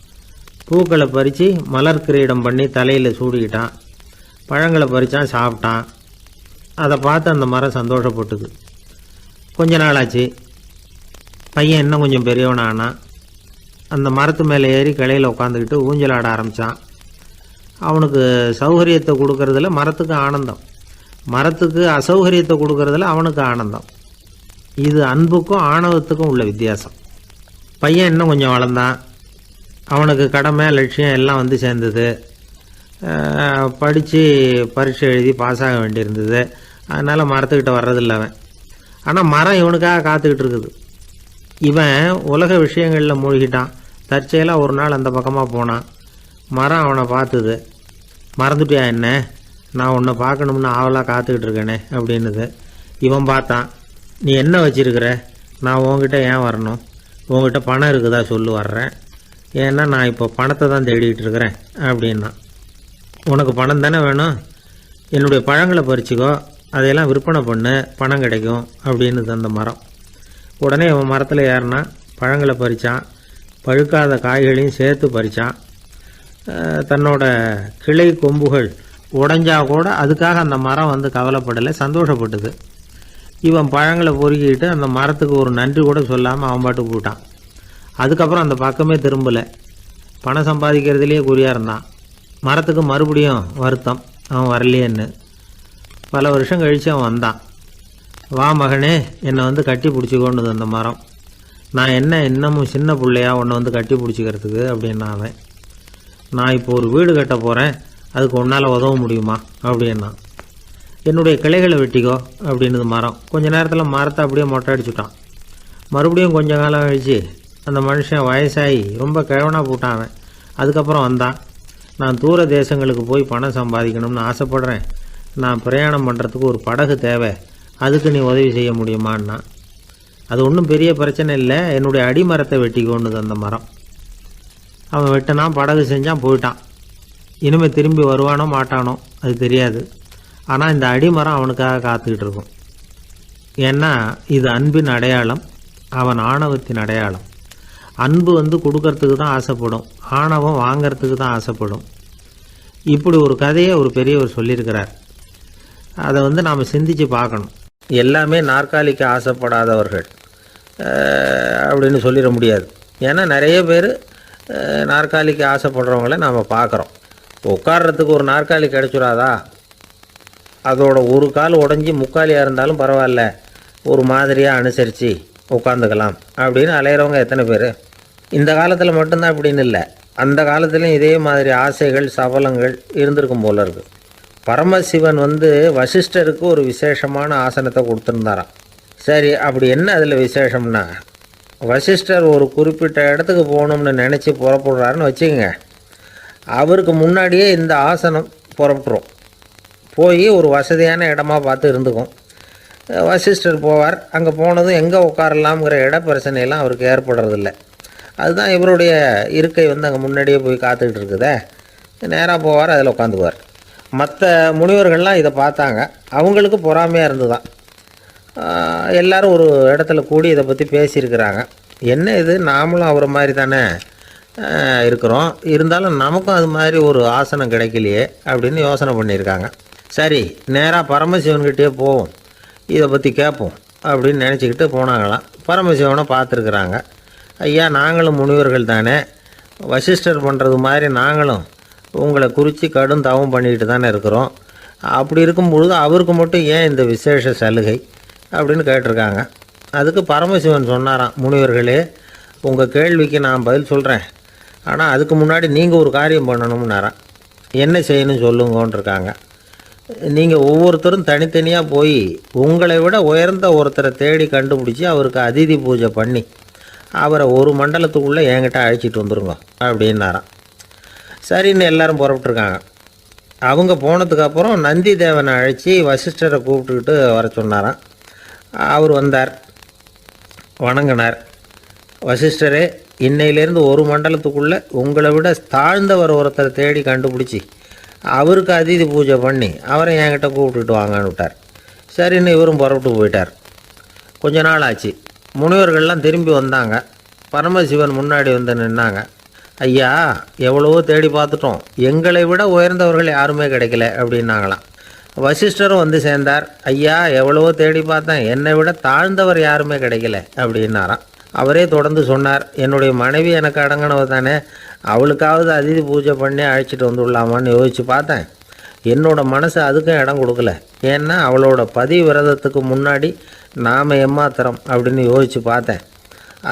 பூக்களை பறித்து மலர் கிரீடம் பண்ணி தலையில் சூடிக்கிட்டான். பழங்களை பறித்தான், சாப்பிட்டான். அதை பார்த்து அந்த மரம் சந்தோஷப்பட்டுது. கொஞ்ச நாளாச்சு. பையன் இன்னும் கொஞ்சம் பெரியவனானான். அந்த மரத்து மேலே ஏறி கிளையில் உட்காந்துக்கிட்டு ஊஞ்சல் ஆட ஆரம்பித்தான். அவனுக்கு சௌகரியத்தை கொடுக்கறதுல மரத்துக்கு ஆனந்தம், மரத்துக்கு அசௌகரியத்தை கொடுக்கறதுல அவனுக்கு ஆனந்தம். இது அன்புக்கும் ஆணவத்துக்கும் உள்ள வித்தியாசம். பையன் இன்னும் கொஞ்சம் வளர்ந்தான். அவனுக்கு கடமை, லட்சியம் எல்லாம் சேர்ந்தது. படித்து பரீட்சை எழுதி பாஸ் ஆக வேண்டியிருந்தது. அதனால் மரத்துக்கிட்ட வர்றதில்லை அவன். ஆனால் மரம் இவனுக்காக காத்துக்கிட்டு இருக்குது. இவன் உலக விஷயங்களில் மூழ்கிட்டான். தற்செயலாக ஒரு நாள் அந்த பக்கமாக போனான். மரம் அவனை பார்த்துது. மறந்துட்டியா என்ன, நான் உன்னை பார்க்கணும்னு ஆவலாக காத்துக்கிட்டு இருக்கேனே அப்படின்னுது. இவன் பார்த்தான். நீ என்ன வச்சிருக்கிற, நான் உங்ககிட்ட ஏன் வரணும், உங்ககிட்ட பணம் இருக்குதா சொல்லு, வர்றேன். ஏன்னா நான் இப்போ பணத்தை தான் தேடிக்கிட்டு இருக்கிறேன் அப்படின்னா. உனக்கு பணம் தானே வேணும், என்னுடைய பழங்களை பறிச்சிக்கோ, அதையெல்லாம் விற்பனை பண்ணு, பணம் கிடைக்கும் அப்படின்னு அந்த மரம். உடனே இவன் மரத்தில் ஏறினா, பழங்களை பறித்தான். பழுக்காத காய்களையும் சேர்த்து பறித்தான். தன்னோட கிளை கொம்புகள் உடைஞ்சா கூட அதுக்காக அந்த மரம் கவலைப்படலை, சந்தோஷப்பட்டது. இவன் பழங்களை பொறுக்கிட்டு அந்த மரத்துக்கு ஒரு நன்றி கூட சொல்லாமல் அவன் பாட்டு போட்டான். அதுக்கப்புறம் அந்த பக்கமே திரும்பலை. பணம் சம்பாதிக்கிறதுலேயே குறியாக இருந்தான். மரத்துக்கு மறுபடியும் வருத்தம், அவன் வரலையேன்னு. பல வருஷம் கழித்து அவன் வந்தான். வா மகனே, என்னை கட்டி பிடிச்சிக்கொண்டுது அந்த மரம். நான் என்ன இன்னமும் சின்ன பிள்ளையா உன்னை கட்டி பிடிச்சிக்கிறதுக்கு அப்படின்னா அவன். நான் இப்போ ஒரு வீடு கட்ட போகிறேன், அதுக்கு உன்னால் உதவ முடியுமா அப்படின்னா. என்னுடைய கிளைகளை வெட்டிக்கோ அப்படின்னுது மரம். கொஞ்ச நேரத்தில் மரத்தை அப்படியே மொட்டை அடிச்சுட்டான். மறுபடியும் கொஞ்ச காலம் கழிச்சு அந்த மனுஷன் வயசாகி ரொம்ப கிழவனாக போட்டான் அவன். அதுக்கப்புறம் வந்தான். நான் தூர தேசங்களுக்கு போய் பணம் சம்பாதிக்கணும்னு ஆசைப்படுறேன். நான் பிரயாணம் பண்ணுறதுக்கு ஒரு படகு தேவை, அதுக்கு நீ உதவி செய்ய முடியுமான்னா. அது ஒன்றும் பெரிய பிரச்சனை இல்லை, என்னுடைய அடிமரத்தை வெட்டிக்கோன்னுது அந்த மரம். அவன் வெட்டினான், படகு செஞ்சான், போயிட்டான். இனிமேல் திரும்பி வருவானோ மாட்டானோ அது தெரியாது. ஆனால் இந்த அடிமரம் அவனுக்காக காத்துக்கிட்டு இருக்கும். ஏன்னா இது அன்பின் அடையாளம், அவன் ஆணவத்தின் அடையாளம். அன்பு கொடுக்கறதுக்கு தான் ஆசைப்படும், ஆணவம் வாங்கிறதுக்கு தான் ஆசைப்படும். இப்படி ஒரு கதையை ஒரு பெரியவர் சொல்லியிருக்கிறார். அதை நாம் சிந்திச்சு பார்க்கணும். எல்லாமே நாற்காலிக்கு ஆசைப்படாதவர்கள் அப்படின்னு சொல்லிட முடியாது. ஏன்னா நிறைய பேர் நாற்காலிக்கு ஆசைப்படுறவங்கள நாம் பார்க்குறோம். உட்கார்றதுக்கு ஒரு நாற்காலி கிடச்சிடாதா, அதோட ஒரு கால் உடஞ்சி முக்காலியாக இருந்தாலும் பரவாயில்ல, ஒரு மாதிரியாக அனுசரித்து உட்காந்துக்கலாம் அப்படின்னு அலையிறவங்க எத்தனை பேர்? இந்த காலத்தில் மட்டும்தான் அப்படின்னு இல்லை, அந்த காலத்துலேயும் இதே மாதிரி ஆசைகள் சபலங்கள் இருந்திருக்கும் போல இருக்குது. பரமசிவன் வசிஷ்டருக்கு ஒரு விசேஷமான ஆசனத்தை கொடுத்துருந்தாராம். சரி, அப்படி என்ன அதில் விசேஷம்னா, வசிஷ்டர் ஒரு குறிப்பிட்ட இடத்துக்கு போகணும்னு நினச்சி புறப்படுறாருன்னு வச்சுக்கோங்க. அவருக்கு முன்னாடியே இந்த ஆசனம் புறப்பட்டுரும். போய் ஒரு வசதியான இடமா பார்த்து இருந்துக்கும். வசிஷ்டர் போவார். அங்கே போனதும் எங்கே உட்காரலாம்ங்கிற இட பிரச்சனையெல்லாம் அவருக்கு ஏற்படுறதில்ல. அதுதான் இவருடைய இருக்கை அங்கே முன்னாடியே போய் காத்துக்கிட்டு இருக்குதே. நேராக போவார், அதில் உட்காந்துக்குவார். மற்ற முனிவர்கள்லாம் இதை பார்த்தாங்க. அவங்களுக்கு பொறாமையாக இருந்துதான். எல்லோரும் ஒரு இடத்துல கூடி இதை பற்றி பேசியிருக்கிறாங்க. என்ன இது, நாமளும் அவரை மாதிரி தானே இருக்கிறோம், இருந்தாலும் நமக்கும் அது மாதிரி ஒரு ஆசனம் கிடைக்கலையே அப்படின்னு யோசனை பண்ணியிருக்காங்க. சரி, நேராக பரமசிவன்கிட்டே போவோம், இதை பற்றி கேட்போம் அப்படின்னு நினச்சிக்கிட்டு போனாங்களாம். பரமசிவனை பார்த்துருக்குறாங்க. ஐயா, நாங்களும் முனிவர்கள் தானே, வசிஷ்டர் பண்ணுறது மாதிரி நாங்களும் உங்களை குறித்து கடும் தவம் பண்ணிக்கிட்டு தானே இருக்கிறோம். அப்படி இருக்கும்பொழுது அவருக்கு மட்டும் ஏன் இந்த விசேஷ சலுகை அப்படின்னு கேட்டிருக்காங்க. அதுக்கு பரமசிவன் சொன்னாராம், முனிவர்களே, உங்கள் கேள்விக்கு நான் பதில் சொல்கிறேன், ஆனால் அதுக்கு முன்னாடி நீங்கள் ஒரு காரியம் பண்ணணும்னாராம். என்ன செய்யணும் சொல்லுங்கன்னு இருக்காங்க. நீங்கள் ஒவ்வொருத்தரும் தனித்தனியாக போய் உங்களை விட உயர்ந்த ஒருத்தரை தேடி கண்டுபிடிச்சி அவருக்கு அதிதி பூஜை பண்ணி அவரை ஒரு மண்டலத்துக்குள்ளே என்கிட்ட அழைச்சிட்டு வந்துருங்க அப்படின்னாராம். சரின்னு எல்லாரும் புறப்பட்டுருக்காங்க. அவங்க போனதுக்கப்புறம் நந்தி தேவனை அழைச்சி வசிஷ்டரை கூப்பிட்டுக்கிட்டு வர சொன்னாராம். அவர் வந்தார், வணங்கினார். வசிஷ்டரே, இன்னையிலேருந்து ஒரு மண்டலத்துக்குள்ளே உங்களை விட தாழ்ந்தவர் ஒருத்தரை தேடி கண்டுபிடிச்சி அவருக்கு அதிதி பூஜை பண்ணி அவரை என்கிட்ட கூப்பிட்டுட்டு வாங்கன்னு விட்டார். சரின்னு இவரும் புறப்பட்டு போயிட்டார். கொஞ்ச நாள் ஆச்சு. முனிவர்கள்லாம் திரும்பி வந்தாங்க. பரமசிவன் முன்னாடி நின்னாங்க. ஐயா, எவ்வளவோ தேடி பார்த்துட்டோம், எங்களை விட உயர்ந்தவர்கள் யாருமே கிடைக்கல அப்படின்னாங்களாம். வசிஷ்டரும் சேர்ந்தார். ஐயா, எவ்வளவோ தேடி பார்த்தேன், என்னை விட தாழ்ந்தவர் யாருமே கிடைக்கல அப்படின்னாராம். அவரே தொடர்ந்து சொன்னார், என்னுடைய மனைவி எனக்கு அடங்கினவ தானே, அவளுக்காவது அதிதி பூஜை பண்ணி அழைச்சிட்டு வந்துடலாமான்னு யோசித்து பார்த்தேன். என்னோட மனசு அதுக்கும் இடம் கொடுக்கல. ஏன்னா அவளோட விரதத்துக்கு முன்னாடி நாம் ஏமாத்திரம் அப்படின்னு யோசித்து பார்த்தேன்.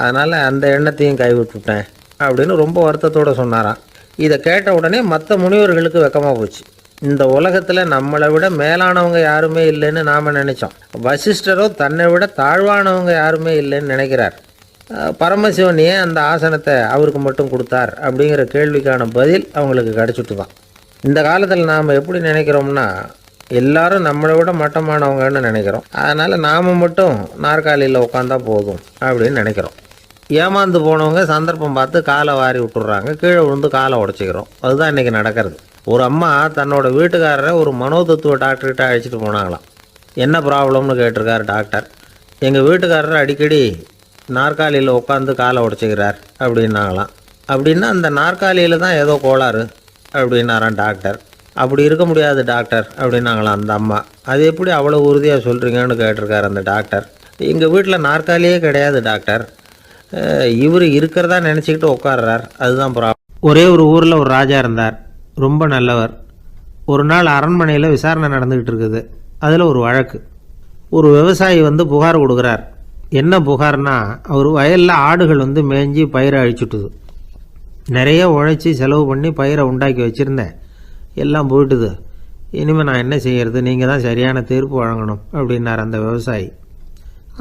அதனால் அந்த எண்ணத்தையும் கைவிட்டுட்டேன் அப்படின்னு ரொம்ப வருத்தத்தோடு சொன்னாராம். இதை கேட்ட உடனே மற்ற முனிவர்களுக்கு வெக்கமாக போச்சு. இந்த உலகத்தில் நம்மளை விட மேலானவங்க யாருமே இல்லைன்னு நாம் நினச்சோம். வசிஷ்டரோ தன்னை விட தாழ்வானவங்க யாருமே இல்லைன்னு நினைக்கிறார். பரமசிவன் ஏன் அந்த ஆசனத்தை அவருக்கு மட்டும் கொடுத்தார் அப்படிங்கிற கேள்விக்கான பதில் அவங்களுக்கு கிடச்சிட்டு தான். இந்த காலத்தில் நாம் எப்படி நினைக்கிறோம்னா, எல்லாரும் நம்மளை விட மட்டமானவங்கன்னு நினைக்கிறோம். அதனால் நாம் மட்டும் நாற்காலியில் உட்காந்தா போதும் அப்படின்னு நினைக்கிறோம். ஏமாந்து போனவங்க சந்தர்ப்பம் பார்த்து காலை வாரி விட்டுறாங்க, கீழே விழுந்து காலை உடச்சிக்கிறோம். அதுதான் இன்றைக்கி நடக்கிறது. ஒரு அம்மா தன்னோட வீட்டுக்காரரை ஒரு மனோதத்துவ டாக்டர்கிட்ட அழைச்சிட்டு போனாங்களாம். என்ன ப்ராப்ளம்னு கேட்டிருக்கார் டாக்டர். எங்கள் வீட்டுக்காரர் அடிக்கடி நாற்காலியில் உட்காந்து காலை உடச்சிக்கிறார் அப்படின்னாங்களாம். அப்படின்னா அந்த நாற்காலியில் தான் ஏதோ கோளாறு அப்படின்னாரான் டாக்டர். அப்படி இருக்க முடியாது டாக்டர் அப்படின்னாங்களாம் அந்த அம்மா. அது எப்படி அவ்வளோ உறுதியாக சொல்கிறீங்கன்னு கேட்டிருக்கார் அந்த டாக்டர். எங்கள் வீட்டில் நாற்காலியே கிடையாது டாக்டர், இவர் இருக்கிறதா நினச்சிக்கிட்டு உட்கார்றார், அதுதான் ப்ராப்ளம். ஒரே ஒரு ஊரில் ஒரு ராஜா இருந்தார், ரொம்ப நல்லவர். ஒரு நாள் அரண்மனையில் விசாரணை நடந்துக்கிட்டு இருக்குது. அதில் ஒரு வழக்கு. ஒரு விவசாயி புகார் கொடுக்குறார். என்ன புகார்னா, அவர் வயலில் ஆடுகள் மேய்ஞ்சி பயிரை அழிச்சுட்டுது. நிறைய உழைச்சி செலவு பண்ணி பயிரை உண்டாக்கி வச்சுருந்தேன், எல்லாம் போயிட்டுது. இனிமேல் நான் என்ன செய்கிறது, நீங்கள் தான் சரியான தீர்ப்பு வழங்கணும் அப்படின்னார் அந்த விவசாயி.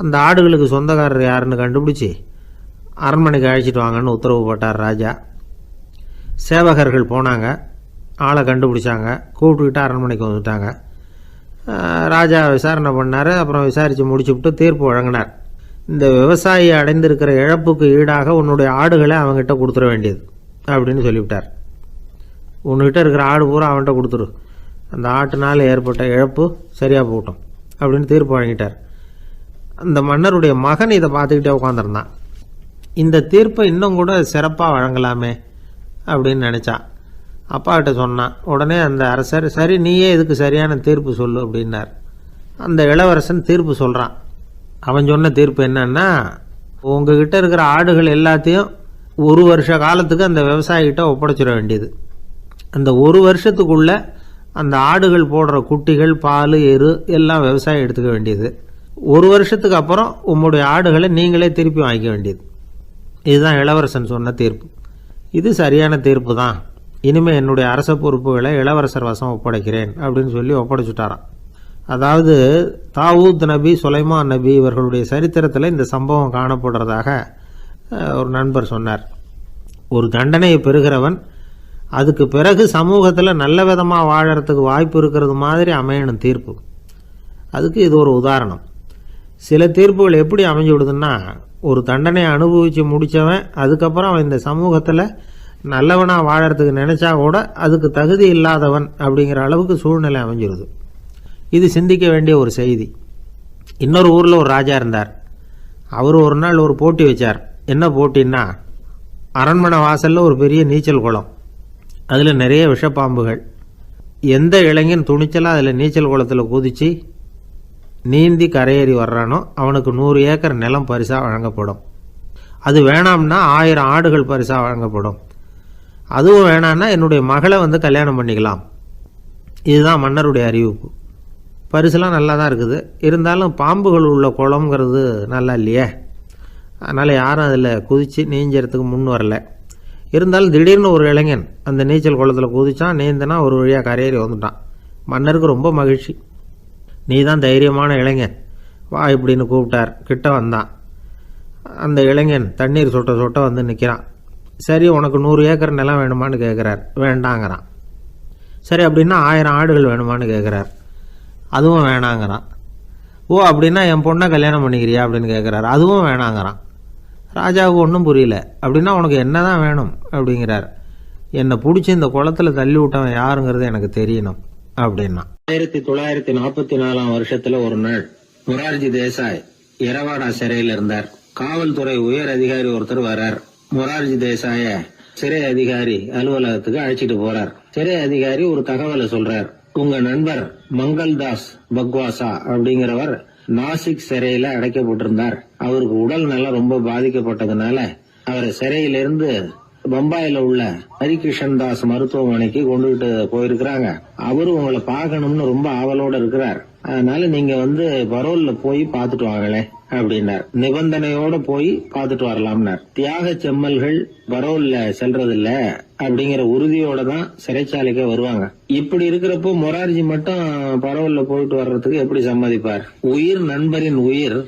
அந்த ஆடுகளுக்கு சொந்தக்காரர் யாருன்னு கண்டுபிடிச்சி அரண்மனைக்கு அழைச்சிட்டு வாங்கன்னு உத்தரவு போட்டார் ராஜா. சேவகர்கள் போனாங்க, ஆளை கண்டுபிடிச்சாங்க, கூப்பிட்டுக்கிட்டு அரண்மனைக்கு வந்துட்டாங்க. ராஜா விசாரணை பண்ணார். அப்புறம் விசாரித்து முடிச்சுவிட்டு தீர்ப்பு வழங்கினார். இந்த விவசாயி அடைந்திருக்கிற இழப்புக்கு ஈடாக உன்னுடைய ஆடுகளை அவங்ககிட்ட கொடுத்துட வேண்டியது அப்படின்னு சொல்லிவிட்டார். உன்கிட்ட இருக்கிற ஆடு பூரா அவன்கிட்ட கொடுத்துரு, அந்த ஆட்டுனால் ஏற்பட்ட இழப்பு சரியாக போகட்டும் அப்படின்னு தீர்ப்பு வழங்கிட்டார். அந்த மன்னருடைய மகன் இதை பார்த்துக்கிட்டே அப்பாக்கிட்ட சொன்னான். உடனே அந்த அரசர், சரி நீயே இதுக்கு சரியான தீர்ப்பு சொல்லு அப்படின்னார். அந்த இளவரசன் தீர்ப்பு சொல்கிறான். அவன் சொன்ன தீர்ப்பு என்னன்னா, உங்ககிட்ட இருக்கிற ஆடுகள் எல்லாத்தையும் 1 வருஷ காலத்துக்கு அந்த விவசாயிகிட்ட ஒப்படைச்சிட வேண்டியது. அந்த 1 வருஷத்துக்குள்ள அந்த ஆடுகள் போடுற குட்டிகள், பால், எரு எல்லாம் விவசாயம் எடுத்துக்க வேண்டியது. 1 வருஷத்துக்கு அப்புறம் உங்களுடைய ஆடுகளை நீங்களே திருப்பி வாங்கிக்க வேண்டியது. இதுதான் இளவரசன் சொன்ன தீர்ப்பு. இது சரியான தீர்ப்பு தான். இனிமேல் என்னுடைய அரச பொறுப்புகளை இளவரசர் வசம் ஒப்படைக்கிறேன் அப்படின்னு சொல்லி ஒப்படைச்சுட்டாராம். அதாவது தாவூத் நபி, சுலைமான் நபி இவர்களுடைய சரித்திரத்தில் இந்த சம்பவம் காணப்படுறதாக ஒரு நண்பர் சொன்னார். ஒரு தண்டனையை பெறுகிறவன் அதுக்கு பிறகு சமூகத்தில் நல்ல விதமாக வாழறதுக்கு வாய்ப்பு இருக்கிறது மாதிரி அமையணும் தீர்ப்பு. அதுக்கு இது ஒரு உதாரணம். சில தீர்ப்புகள் எப்படி அமைஞ்சு விடுதுன்னா, ஒரு தண்டனையை அனுபவித்து முடித்தவன் அதுக்கப்புறம் அவன் இந்த சமூகத்தில் நல்லவனாக வாழறதுக்கு நினச்சா கூட அதுக்கு தகுதி இல்லாதவன் அப்படிங்கிற அளவுக்கு சூழ்நிலை அமைஞ்சிருது. இது சிந்திக்க வேண்டிய ஒரு செய்தி. இன்னொரு ஊரில் ஒரு ராஜா இருந்தார். அவர் ஒரு நாள் ஒரு போட்டி வச்சார். என்ன போட்டின்னா, அரண்மனை வாசலில் ஒரு பெரிய நீச்சல் குளம், அதில் நிறைய விஷப்பாம்புகள். எந்த இளைஞன் துணிச்சலாக அதில் நீச்சல் குளத்தில் குதித்து நீந்தி கரையேறி வர்றானோ அவனுக்கு 100 ஏக்கர் நிலம் பரிசாக வழங்கப்படும். அது வேணாம்னா 1000 ஆடுகள் பரிசாக வழங்கப்படும். அதுவும் வேணான்னா என்னுடைய மகளை கல்யாணம் பண்ணிக்கலாம். இதுதான் மன்னருடைய அறிவிப்பு. பரிசுலாம் நல்லா தான் இருக்குது. இருந்தாலும் பாம்புகள் உள்ள குளம்ங்கிறது நல்லா இல்லையே. அதனால் யாரும் அதில் குதித்து நீஞ்சறதுக்கு முன் வரல. இருந்தாலும் திடீர்னு ஒரு இளைஞன் அந்த நீச்சல் குளத்தில் குதித்தான். நீந்தினா ஒரு வழியாக கரையேறி வந்துட்டான். மன்னருக்கு ரொம்ப மகிழ்ச்சி. நீ தான் தைரியமான இளைஞன், வா இப்படின்னு கூப்பிட்டார். கிட்ட வந்தான். அந்த இளைஞன் தண்ணீர் சொட்ட சொட்ட நிற்கிறான். சரி, உனக்கு 100 ஏக்கர் நிலம் வேணுமான்னு கேட்குறார். வேண்டாங்கிறான். சரி, அப்படின்னா 1000 ஆடுகள் வேணுமான்னு கேட்குறார். அதுவும் வேணாங்கிறான். ஓ, அப்படின்னா என் பொண்ணை கல்யாணம் பண்ணிக்கிறியா அப்படின்னு கேட்குறாரு. அதுவும் வேணாங்கிறான். ராஜாவுக்கு ஒன்றும் புரியல. அப்படின்னா உனக்கு என்ன தான் வேணும் அப்படிங்கிறார். என்னை பிடிச்சி இந்த குளத்தில் தள்ளி விட்டவன் யாருங்கிறது எனக்கு தெரியணும் அப்படின்னா. 1944 வருஷத்துல ஒரு நாள் மொரார்ஜி தேசாய் எரவாடா சிறையில் இருந்தார். காவல்துறை உயர் அதிகாரி ஒருத்தர் வர்றார். மொரார்ஜி தேசாய சிறை அதிகாரி அலுவலகத்துக்கு அழைச்சிட்டு போறார். சிறை அதிகாரி ஒரு தகவலை சொல்றார். உங்க நண்பர் மங்கள்தாஸ் பக்வாசா அப்படிங்கிறவர் நாசிக் சிறையில அடைக்கப்பட்டிருந்தார். அவருக்கு உடல் நலம் ரொம்ப பாதிக்கப்பட்டதுனால அவரை சிறையிலிருந்து பம்பாயில உள்ள ஹரிகிருஷ்ணன் தாஸ் மருத்துவமனைக்கு கொண்டுகிட்டு போயிருக்கிறாங்க. அவரு உங்களை பார்க்கணும்னு ரொம்ப ஆவலோட இருக்கிறார். அதனால நீங்க பரோல்ல போய் பாத்துட்டு வாங்களே அப்படின்னார். நிபந்தனையோட போய் பாத்துட்டு வரலாம்னார். தியாக செம்மல்கள் பரோல்ல செல்றதில்ல அப்படிங்கிற உறுதியோட தான் சிறைச்சாலைக்கே வருவாங்க. இப்படி இருக்கிறப்போ மொரார்ஜி மட்டும் பரோல்ல போயிட்டு வர்றதுக்கு எப்படி சம்மதிப்பார்? உயிர் நண்பரின் உயிர்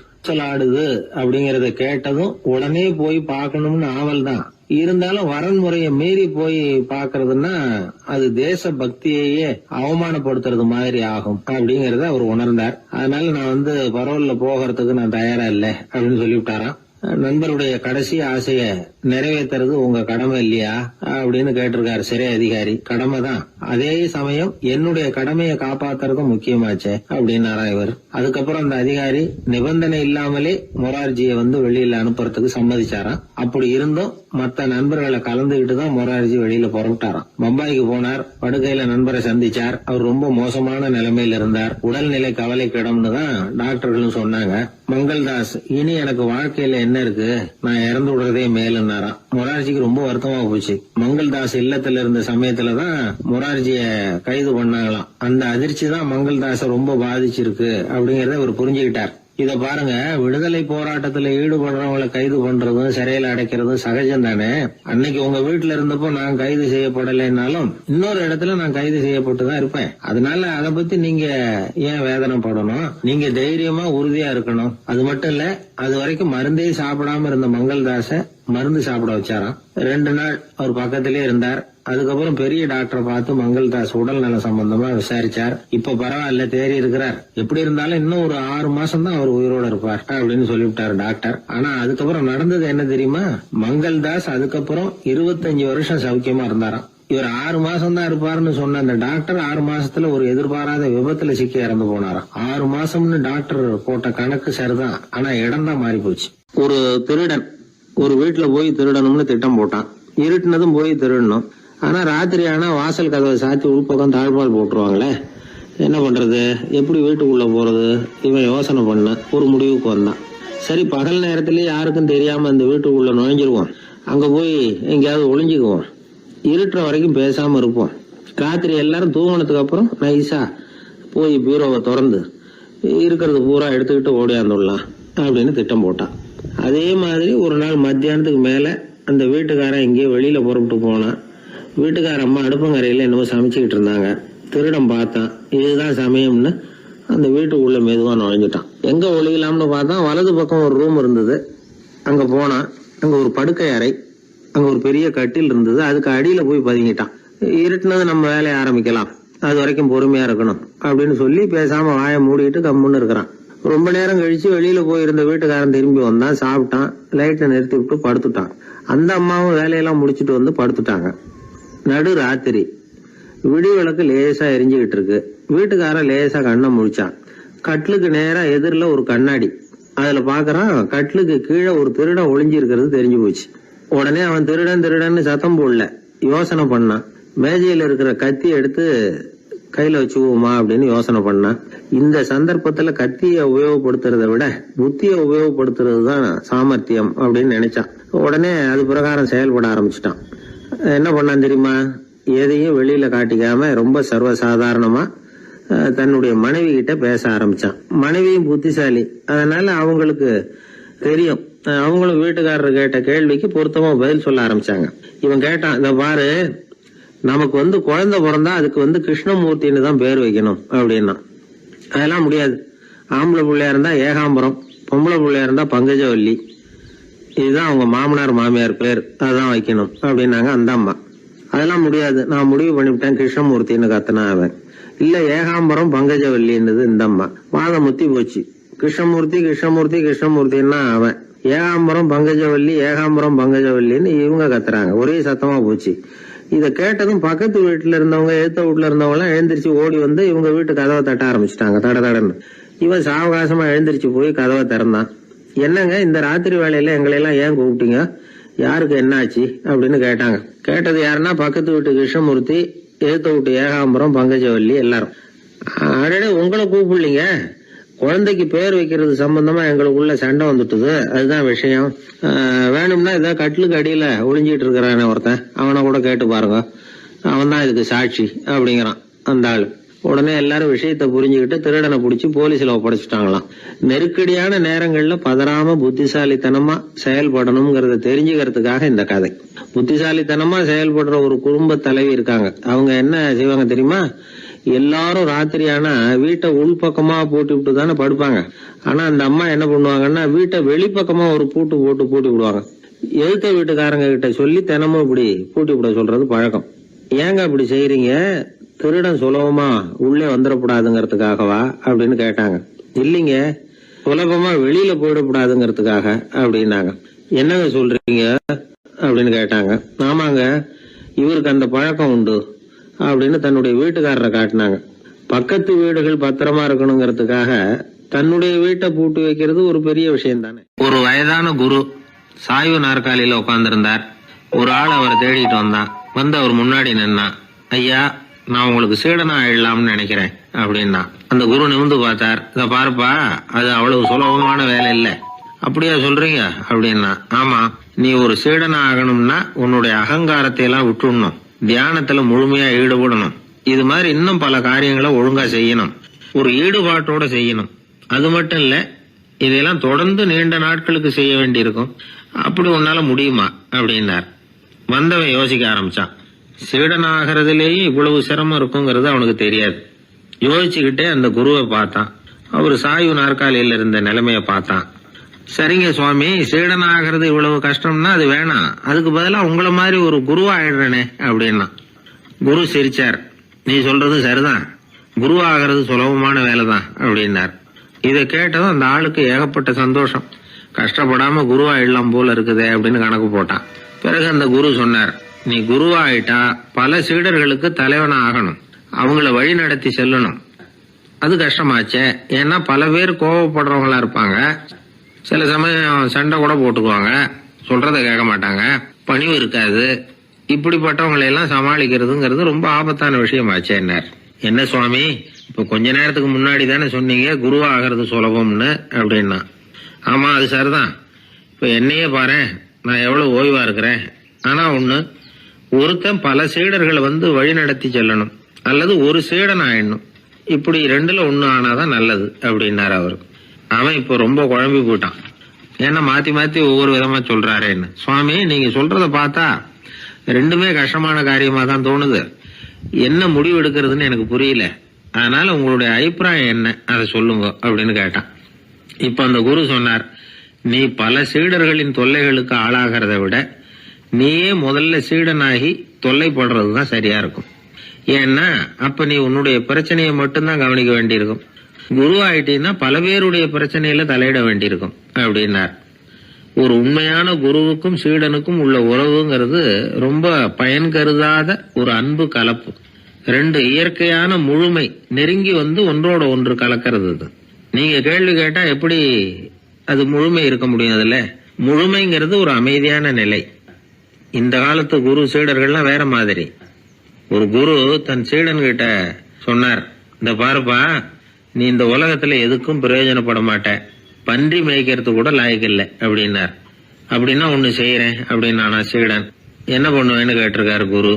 ஆடுது அப்படிங்கறத கேட்டதும் உடனே போய் பார்க்கணும்னு ஆவல் தான். இருந்தாலும் வரன்முறையை மீறி போய் பாக்குறதுன்னா அது தேச பக்தியையே அவமானப்படுத்துறது மாதிரி ஆகும் அப்படிங்கறத அவர் உணர்ந்தார். அதனால நான் பரோல்ல போகிறதுக்கு நான் தயாரா இல்ல அப்படின்னு சொல்லிவிட்டாராம். நண்பருடைய கடைசி ஆசைய நிறைவேற்றுறது உங்க கடமை இல்லையா அப்படின்னு கேட்டிருக்காரு சிறை அதிகாரி. கடமை தான், அதே சமயம் என்னுடைய கடமையை காப்பாத்துறதும் முக்கியமாச்சே அப்படின்னாரா இவர். அதுக்கப்புறம் அந்த அதிகாரி நிபந்தனை இல்லாமலே மொரார்ஜியை வெளியில அனுப்புறதுக்கு சம்மதிச்சாராம். அப்படி இருந்தும் மத்த நண்பர்களை கலந்துகிட்டு தான் மொரார்ஜி வெளியில புறப்பட்டாராம். பம்பாய்க்கு போனார். படுக்கையில நண்பரை சந்திச்சார். அவர் ரொம்ப மோசமான நிலைமையில இருந்தார். உடல்நிலை கவலைக்கிடம்னு தான் டாக்டர்களும் சொன்னாங்க. மங்கள்தாஸ், இனி எனக்கு வாழ்க்கையில என்ன இருக்கு, நான் இறந்து விடுறதே மேலுன்னாராம். மொரார்ஜிக்கு ரொம்ப வருத்தமா போச்சு. மங்கள்தாஸ் இல்லத்துல இருந்த சமயத்துலதான் மொரார்ஜிய கைது பண்ணாங்களாம். அந்த அதிர்ச்சி தான் மங்கள்தாஸ ரொம்ப பாதிச்சிருக்கு அப்படிங்கறத அவர் புரிஞ்சுக்கிட்டார். இத பாருங்க, விடுதலை போராட்டத்துல ஈடுபடுறவங்களை கைது பண்றதும் சிறையில அடைக்கிறதும் சகஜம் தானே. அன்னைக்கு உங்க வீட்டுல இருந்தப்போ நான் கைது செய்யப்படலைன்னாலும் இன்னொரு இடத்துல நான் கைது செய்யப்பட்டுதான் இருப்பேன். அதனால அதை பத்தி நீங்க ஏன் வேதனைப்படணும்? நீங்க தைரியமா உறுதியா இருக்கணும். அது மட்டும் இல்ல, அது வரைக்கும் மருந்தே சாப்பிடாம இருந்த மங்கள்தாஸ மருந்து சாப்பிட வச்சாராம். 2 நாள் அவர் பக்கத்திலே இருந்தார். அதுக்கப்புறம் பெரிய டாக்டரை பார்த்து மங்கள்தாஸ் உடல் நல சம்பந்தமா விசாரிச்சார். இப்ப பரவாயில்ல, தேறி இருக்கிறார். எப்படி இருந்தாலும் இன்னும் ஒரு 6 மாசம் தான் அவர் உயிரோட இருப்பார் அப்படின்னு சொல்லிவிட்டாரு டாக்டர். ஆனா அதுக்கப்புறம் நடந்தது என்ன தெரியுமா? மங்கள்தாஸ் அதுக்கப்புறம் 25 வருஷம் சௌக்கியமா இருந்தாராம். இவர் 6 மாசம் தான் இருப்பாருன்னு சொன்ன அந்த டாக்டர் 6 மாசத்துல ஒரு எதிர்பாராத விபத்துல சிக்கி இறந்து போனாராம். 6 மாசம்னு டாக்டர் போட்ட கணக்கு சரிதான், ஆனா இடம் தான் மாறி போச்சு. ஒரு திருடன் ஒரு வீட்டுல போய் திருடணும்னு திட்டம் போட்டான். இருட்டுனதும் போய் திருடணும். ஆனா ராத்திரி ஆனா வாசல் கதவை சாத்தி உள்பக்கம் தாழ்பால் போட்டுருவாங்களே, என்ன பண்றது, எப்படி வீட்டுக்குள்ள போறது? இவன் யோசனை பண்ண ஒரு முடிவுக்கு வந்தான். சரி, பகல் நேரத்திலேயே யாருக்கும் தெரியாம இந்த வீட்டுக்குள்ள நுழைஞ்சிருவோம், அங்க போய் எங்கேயாவது ஒளிஞ்சுக்குவோம், இருட்டுற வரைக்கும் பேசாம இருப்போம், ராத்திரி எல்லாரும் தூங்கினதுக்கு அப்புறம் நைஸா போய் பீரோவை திறந்து இருக்கிறது பூரா எடுத்துக்கிட்டு ஓடியாந்துடலாம் அப்படின்னு திட்டம் போட்டான். அதே மாதிரி ஒரு நாள் மத்தியானத்துக்கு மேல அந்த வீட்டுக்காரன் எங்கேயோ வெளியில புறப்பட்டு போனான். வீட்டுக்கார அம்மா அடுப்பங்கரையில என்னமோ சமைச்சுக்கிட்டு இருந்தாங்க. திருடன் பார்த்தான், இதுதான் சமயம்னு அந்த வீட்டுக்குள்ள மெதுவா நுழைஞ்சிட்டான். எங்க ஒளியலாம்னு பார்த்தா வலது பக்கம் ஒரு ரூம் இருந்தது. அங்க போனான். அங்க ஒரு படுக்கை அறை, அங்க ஒரு பெரிய கட்டில் இருந்தது. அதுக்கு அடியில போய் பதுங்கிட்டான். இருட்டுனது நம்ம வேலையை ஆரம்பிக்கலாம், அது வரைக்கும் பொறுமையா இருக்கணும் அப்படின்னு சொல்லி பேசாம வாயை மூடிட்டு கம்முன்னு இருக்கிறான். ரொம்ப நேரம் கழிச்சு வெளியில போயிருந்த வீட்டுக்காரன் திரும்பி வந்தான். சாப்பிட்டான், லைட்டை நிறுத்தி விட்டு படுத்துட்டான். அந்த அம்மாவும் வேலையெல்லாம் முடிச்சுட்டு வந்து படுத்துட்டாங்க. நடு ராத்திரி, விடி விளக்கு லேசா எரிஞ்சுக்கிட்டு இருக்கு. வீட்டுக்காரன் லேசா கண்ணை முழிச்சான். கட்லுக்கு நேரா எதிரில் ஒரு கண்ணாடி. அதுல பாக்குறான், கட்லுக்கு கீழே ஒரு திருடன் ஒளிஞ்சு இருக்கிறது தெரிஞ்சு போச்சு. உடனே அவன் திருடன் திருடன்னு சத்தம் போடல, யோசனை பண்ணான். மேஜையில இருக்கிற கத்தி எடுத்து கையில வச்சுக்குவோமா அப்படின்னு யோசனை பண்ணான். இந்த சந்தர்ப்பத்துல கத்தியை உபயோகப்படுத்துறதை விட புத்தியை உபயோகப்படுத்துறது தான் சாமர்த்தியம் அப்படின்னு நினைச்சான். உடனே அது பிரகாரம் செயல்பட ஆரம்பிச்சிட்டான். என்ன பண்ணான் தெரியுமா? எதையும் வெளியில காட்டிக்காம ரொம்ப சர்வசாதாரணமா தன்னுடைய மனைவி கிட்ட பேச ஆரம்பிச்சான். மனைவியும் புத்திசாலி, அதனால அவங்களுக்கு தெரியும். அவங்களும் வீட்டுக்காரர் கேட்ட கேள்விக்கு பொருத்தமா பதில் சொல்ல ஆரம்பிச்சாங்க. இவன் கேட்டான், இந்த பாரு, நமக்கு குழந்தை பிறந்தா அதுக்கு கிருஷ்ணமூர்த்தின்னு தான் பேர் வைக்கணும் அப்படின்னா. அதெல்லாம் முடியாது. ஆம்பளை பிள்ளையா இருந்தா ஏகாம்பரம், பொம்பளை பிள்ளையா இருந்தா பங்கஜவல்லி, இதுதான் அவங்க மாமனார் மாமியார் பேர், அதான் வைக்கணும் அப்படின்னாங்க அந்த அம்மா. அதெல்லாம் முடியாது, நான் முடிவு பண்ணிவிட்டேன் கிருஷ்ணமூர்த்தின்னு கத்தனா அவன். இல்ல ஏகாம்பரம் பங்கஜவல்லின்றது இந்த அம்மா. வாதம் முத்தி போச்சு. கிருஷ்ணமூர்த்தி கிருஷ்ணமூர்த்தி கிருஷ்ணமூர்த்தின்னா அவன், ஏகாம்பரம் பங்கஜவல்லி ஏகாம்பரம் பங்கஜவல்லின்னு இவங்க கத்துறாங்க. ஒரே சத்தமா போச்சு. இத கேட்டதும் பக்கத்து வீட்டுல இருந்தவங்க, எழுத்த வீட்டுல இருந்தவங்க எல்லாம் எழுந்திரிச்சு ஓடி வந்து இவங்க வீட்டு கதவை தட்ட ஆரம்பிச்சுட்டாங்க, தட தடன்னு. இவன் சாவகாசமா எழுந்திரிச்சு போய் கதவை திறந்தான். என்னங்க, இந்த ராத்திரி வேலையில எங்களை எல்லாம் ஏன் கூப்பிட்டீங்க, யாருக்கு என்னாச்சு அப்படின்னு கேட்டாங்க. கேட்டது யாருன்னா பக்கத்து வீட்டு கிருஷ்ணமூர்த்தி, எழுத்த வீட்டு ஏகாம்பரம் பங்கஜவல்லி எல்லாரும். அடடே, உங்களை கூப்பிடலீங்க, குழந்தைக்கு பேர் வைக்கிறது சம்பந்தமா எங்களுக்குள்ள சண்டை வந்துட்டுது, அதுதான் விஷயம். வேணும்னா இதை கட்டிலுக்கு அடியில ஒளிஞ்சிட்டு இருக்கிறான ஒருத்தன், அவனை கூட கேட்டு பாருங்க, அவன் தான் இதுக்கு சாட்சி அப்படிங்கிறான் அந்த ஆளு. உடனே எல்லாரும் விஷயத்த புரிஞ்சுக்கிட்டு திருடனை பிடிச்சி போலீஸ்ல ஒப்படைச்சிட்டாங்களாம். நெருக்கடியான நேரங்கள்ல பதறாம புத்திசாலித்தனமா செயல்படணுங்கிறத தெரிஞ்சுக்கிறதுக்காக இந்த கதை. புத்திசாலித்தனமா செயல்படுற ஒரு குடும்ப தலைவி இருக்காங்க. அவங்க என்ன செய்வாங்க தெரியுமா? எல்லாரும் ராத்திரி ஆனா வீட்டை உள்பக்கமா பூட்டி விட்டு தானே படுப்பாங்க. ஆனா அந்த அம்மா என்ன பண்ணுவாங்கன்னா, வீட்டை வெளிப்பக்கமா ஒரு பூட்டு போட்டு பூட்டி விடுவாங்க. எழுத்த வீட்டுக்காரங்க கிட்ட சொல்லி தினமும் இப்படி பூட்டி விட சொல்றது பழக்கம். ஏங்க அப்படி செய்யறீங்க, திருடன் சுலபமா உள்ளே வந்துடக்கூடாதுங்கிறதுக்காகவா அப்படின்னு கேட்டாங்க. இல்லைங்க, சுலபமா வெளியில போயிடக்கூடாதுங்கிறதுக்காக அப்படின்னாங்க. என்னங்க சொல்றீங்க அப்படின்னு கேட்டாங்க. ஆமாங்க, இவருக்கு அந்த பழக்கம் உண்டு அப்படின்னு தன்னுடைய வீட்டுக்காரரை காட்டினாங்க. பக்கத்து வீடுகள் பத்திரமா இருக்கணுங்கிறதுக்காக தன்னுடைய வீட்டை பூட்டி வைக்கிறது ஒரு பெரிய விஷயம் தானே. ஒரு வயதான குரு சாய்வு நாற்காலியில உட்கார்ந்திருந்தார். ஒரு ஆள் அவரை தேடிட்டு வந்தான். வந்து அவர் முன்னாடி நின்னான். ஐயா, நான் உங்களுக்கு சீடனா ஆயிடலாம்னு நினைக்கிறேன் அப்படின்னா. அந்த குரு நிமிந்து பார்த்தார். இத பாருப்பா, அது அவ்வளவு சுலபமான வேலை இல்லை. அப்படியா சொல்றீங்க அப்படின்னா. ஆமா, நீ ஒரு சீடனா ஆகணும்னா உன்னுடைய அகங்காரத்தை எல்லாம் விட்டுடணும், தியானத்துல முழுமையா ஈடுபடணும், இது மாதிரி இன்னும் பல காரியங்களை ஒழுங்கா செய்யணும், ஒரு ஈடுபாட்டோட செய்யணும். அது மட்டும் இல்ல, இதெல்லாம் தொடர்ந்து நீண்ட நாட்களுக்கு செய்ய வேண்டி இருக்கும். அப்படி உன்னால முடியுமா அப்படின்னார். வந்தவன் யோசிக்க ஆரம்பிச்சான். சீடனாகிறதுலேயே இவ்வளவு சிரமம் இருக்குங்கிறது அவனுக்கு தெரியாது. யோசிச்சுக்கிட்டே அந்த குருவை பார்த்தான். அவர் சாய்வு நாற்காலியில இருந்த நிலைமைய பார்த்தான். சரிங்க சுவாமி, சீடனாகிறது இவ்வளவு கஷ்டம்னா அது வேணாம், அதுக்கு பதிலா உங்களை மாதிரி ஒரு குருவா ஆயிடுறேனே அப்படின்னா. குரு சிரிச்சார். நீ சொல்றது சரிதான், குருவாகிறது சுலபமான வேலைதான் அப்படின்னார். இதை கேட்டதும் அந்த ஆளுக்கு ஏகப்பட்ட சந்தோஷம். கஷ்டப்படாம குருவாயிடலாம் போல இருக்குதே அப்படின்னு கணக்கு போட்டான். பிறகு அந்த குரு சொன்னார், நீ குருவாயிட்டா பல சீடர்களுக்கு தலைவனா ஆகணும், அவங்கள வழி நடத்தி செல்லணும். அது கஷ்டமாச்சே. ஏன்னா பல பேர் கோவப்படுறவங்களா இருப்பாங்க, சில சமயம் சண்டை கூட போட்டுக்குவாங்க, சொல்றத கேட்க மாட்டாங்க, பணிவு இருக்காது. இப்படிப்பட்டவங்களை எல்லாம் சமாளிக்கிறதுங்கிறது ரொம்ப ஆபத்தான விஷயமாச்சேன்னார். என்ன சுவாமி, இப்ப கொஞ்ச நேரத்துக்கு முன்னாடி தானே சொன்னீங்க குருவா ஆகிறது சுலபம்னு அப்படின்னா. ஆமா, அது சரிதான். இப்ப என்னையே பாரு, நான் எவ்வளவு ஓய்வா இருக்கிறேன். ஆனா ஒண்ணு, ஒருத்தன் பல சீடர்களை வழி நடத்தி செல்லணும், அல்லது ஒரு சீடன் ஆயிடணும். இப்படி ரெண்டுல ஒண்ணு ஆனாதான் நல்லது அப்படின்னாரு அவரு. அவன் இப்ப ரொம்ப குழம்பி போயிட்டான். ஏன்னா மாத்தி மாத்தி ஒவ்வொரு விதமா சொல்றாருன்னு. சுவாமி, நீங்க சொல்றத பார்த்தா ரெண்டுமே கஷ்டமான காரியமா தான் தோணுது. என்ன முடிவு எடுக்கிறதுன்னு எனக்கு புரியல. அதனால உங்களுடைய அபிப்பிராயம் என்ன, அதை சொல்லுங்க அப்படின்னு கேட்டான். இப்ப அந்த குரு சொன்னார், நீ பல சீடர்களின் தொல்லைகளுக்கு ஆளாகிறத விட நீயே முதல்ல சீடனாகி தொல்லைப்படுறதுதான் சரியா இருக்கும். ஏன்னா அப்ப நீ உன்னுடைய பிரச்சனையை மட்டும்தான் கவனிக்க வேண்டியிருக்கும். குரு ஆயிட்டீன்னா பல பேருடைய பிரச்சனையில தலையிட வேண்டியிருக்கும் அப்படின்னார். ஒரு உண்மையான குருவுக்கும் சீடனுக்கும் உள்ள உறவுங்கிறது ரொம்ப பயன் கருதாத ஒரு அன்பு கலப்பு. ரெண்டு இயற்கையான முழுமை நெருங்கி ஒன்றோட ஒன்று கலக்கிறது. நீங்க கேள்வி கேட்டா எப்படி அது முழுமை இருக்க முடியும்? அதுல முழுமைங்கிறது ஒரு அமைதியான நிலை. இந்த காலத்து குரு சீடர்கள்லாம் வேற மாதிரி. ஒரு குரு தன் சீடன் கிட்ட சொன்னார், இந்த பாருப்பா, நீ இந்த உலகத்துல எதுக்கும் பிரயோஜனப்பட மாட்ட, பன்றி மேய்க்கிறது கூட லாய்க்கில்லை அப்படின்னார். அப்படின்னா ஒண்ணு செய்யறேன் அப்படின்னு ஆனா சீடன். என்ன பண்ணுவேன்னு கேட்டிருக்காரு குரு.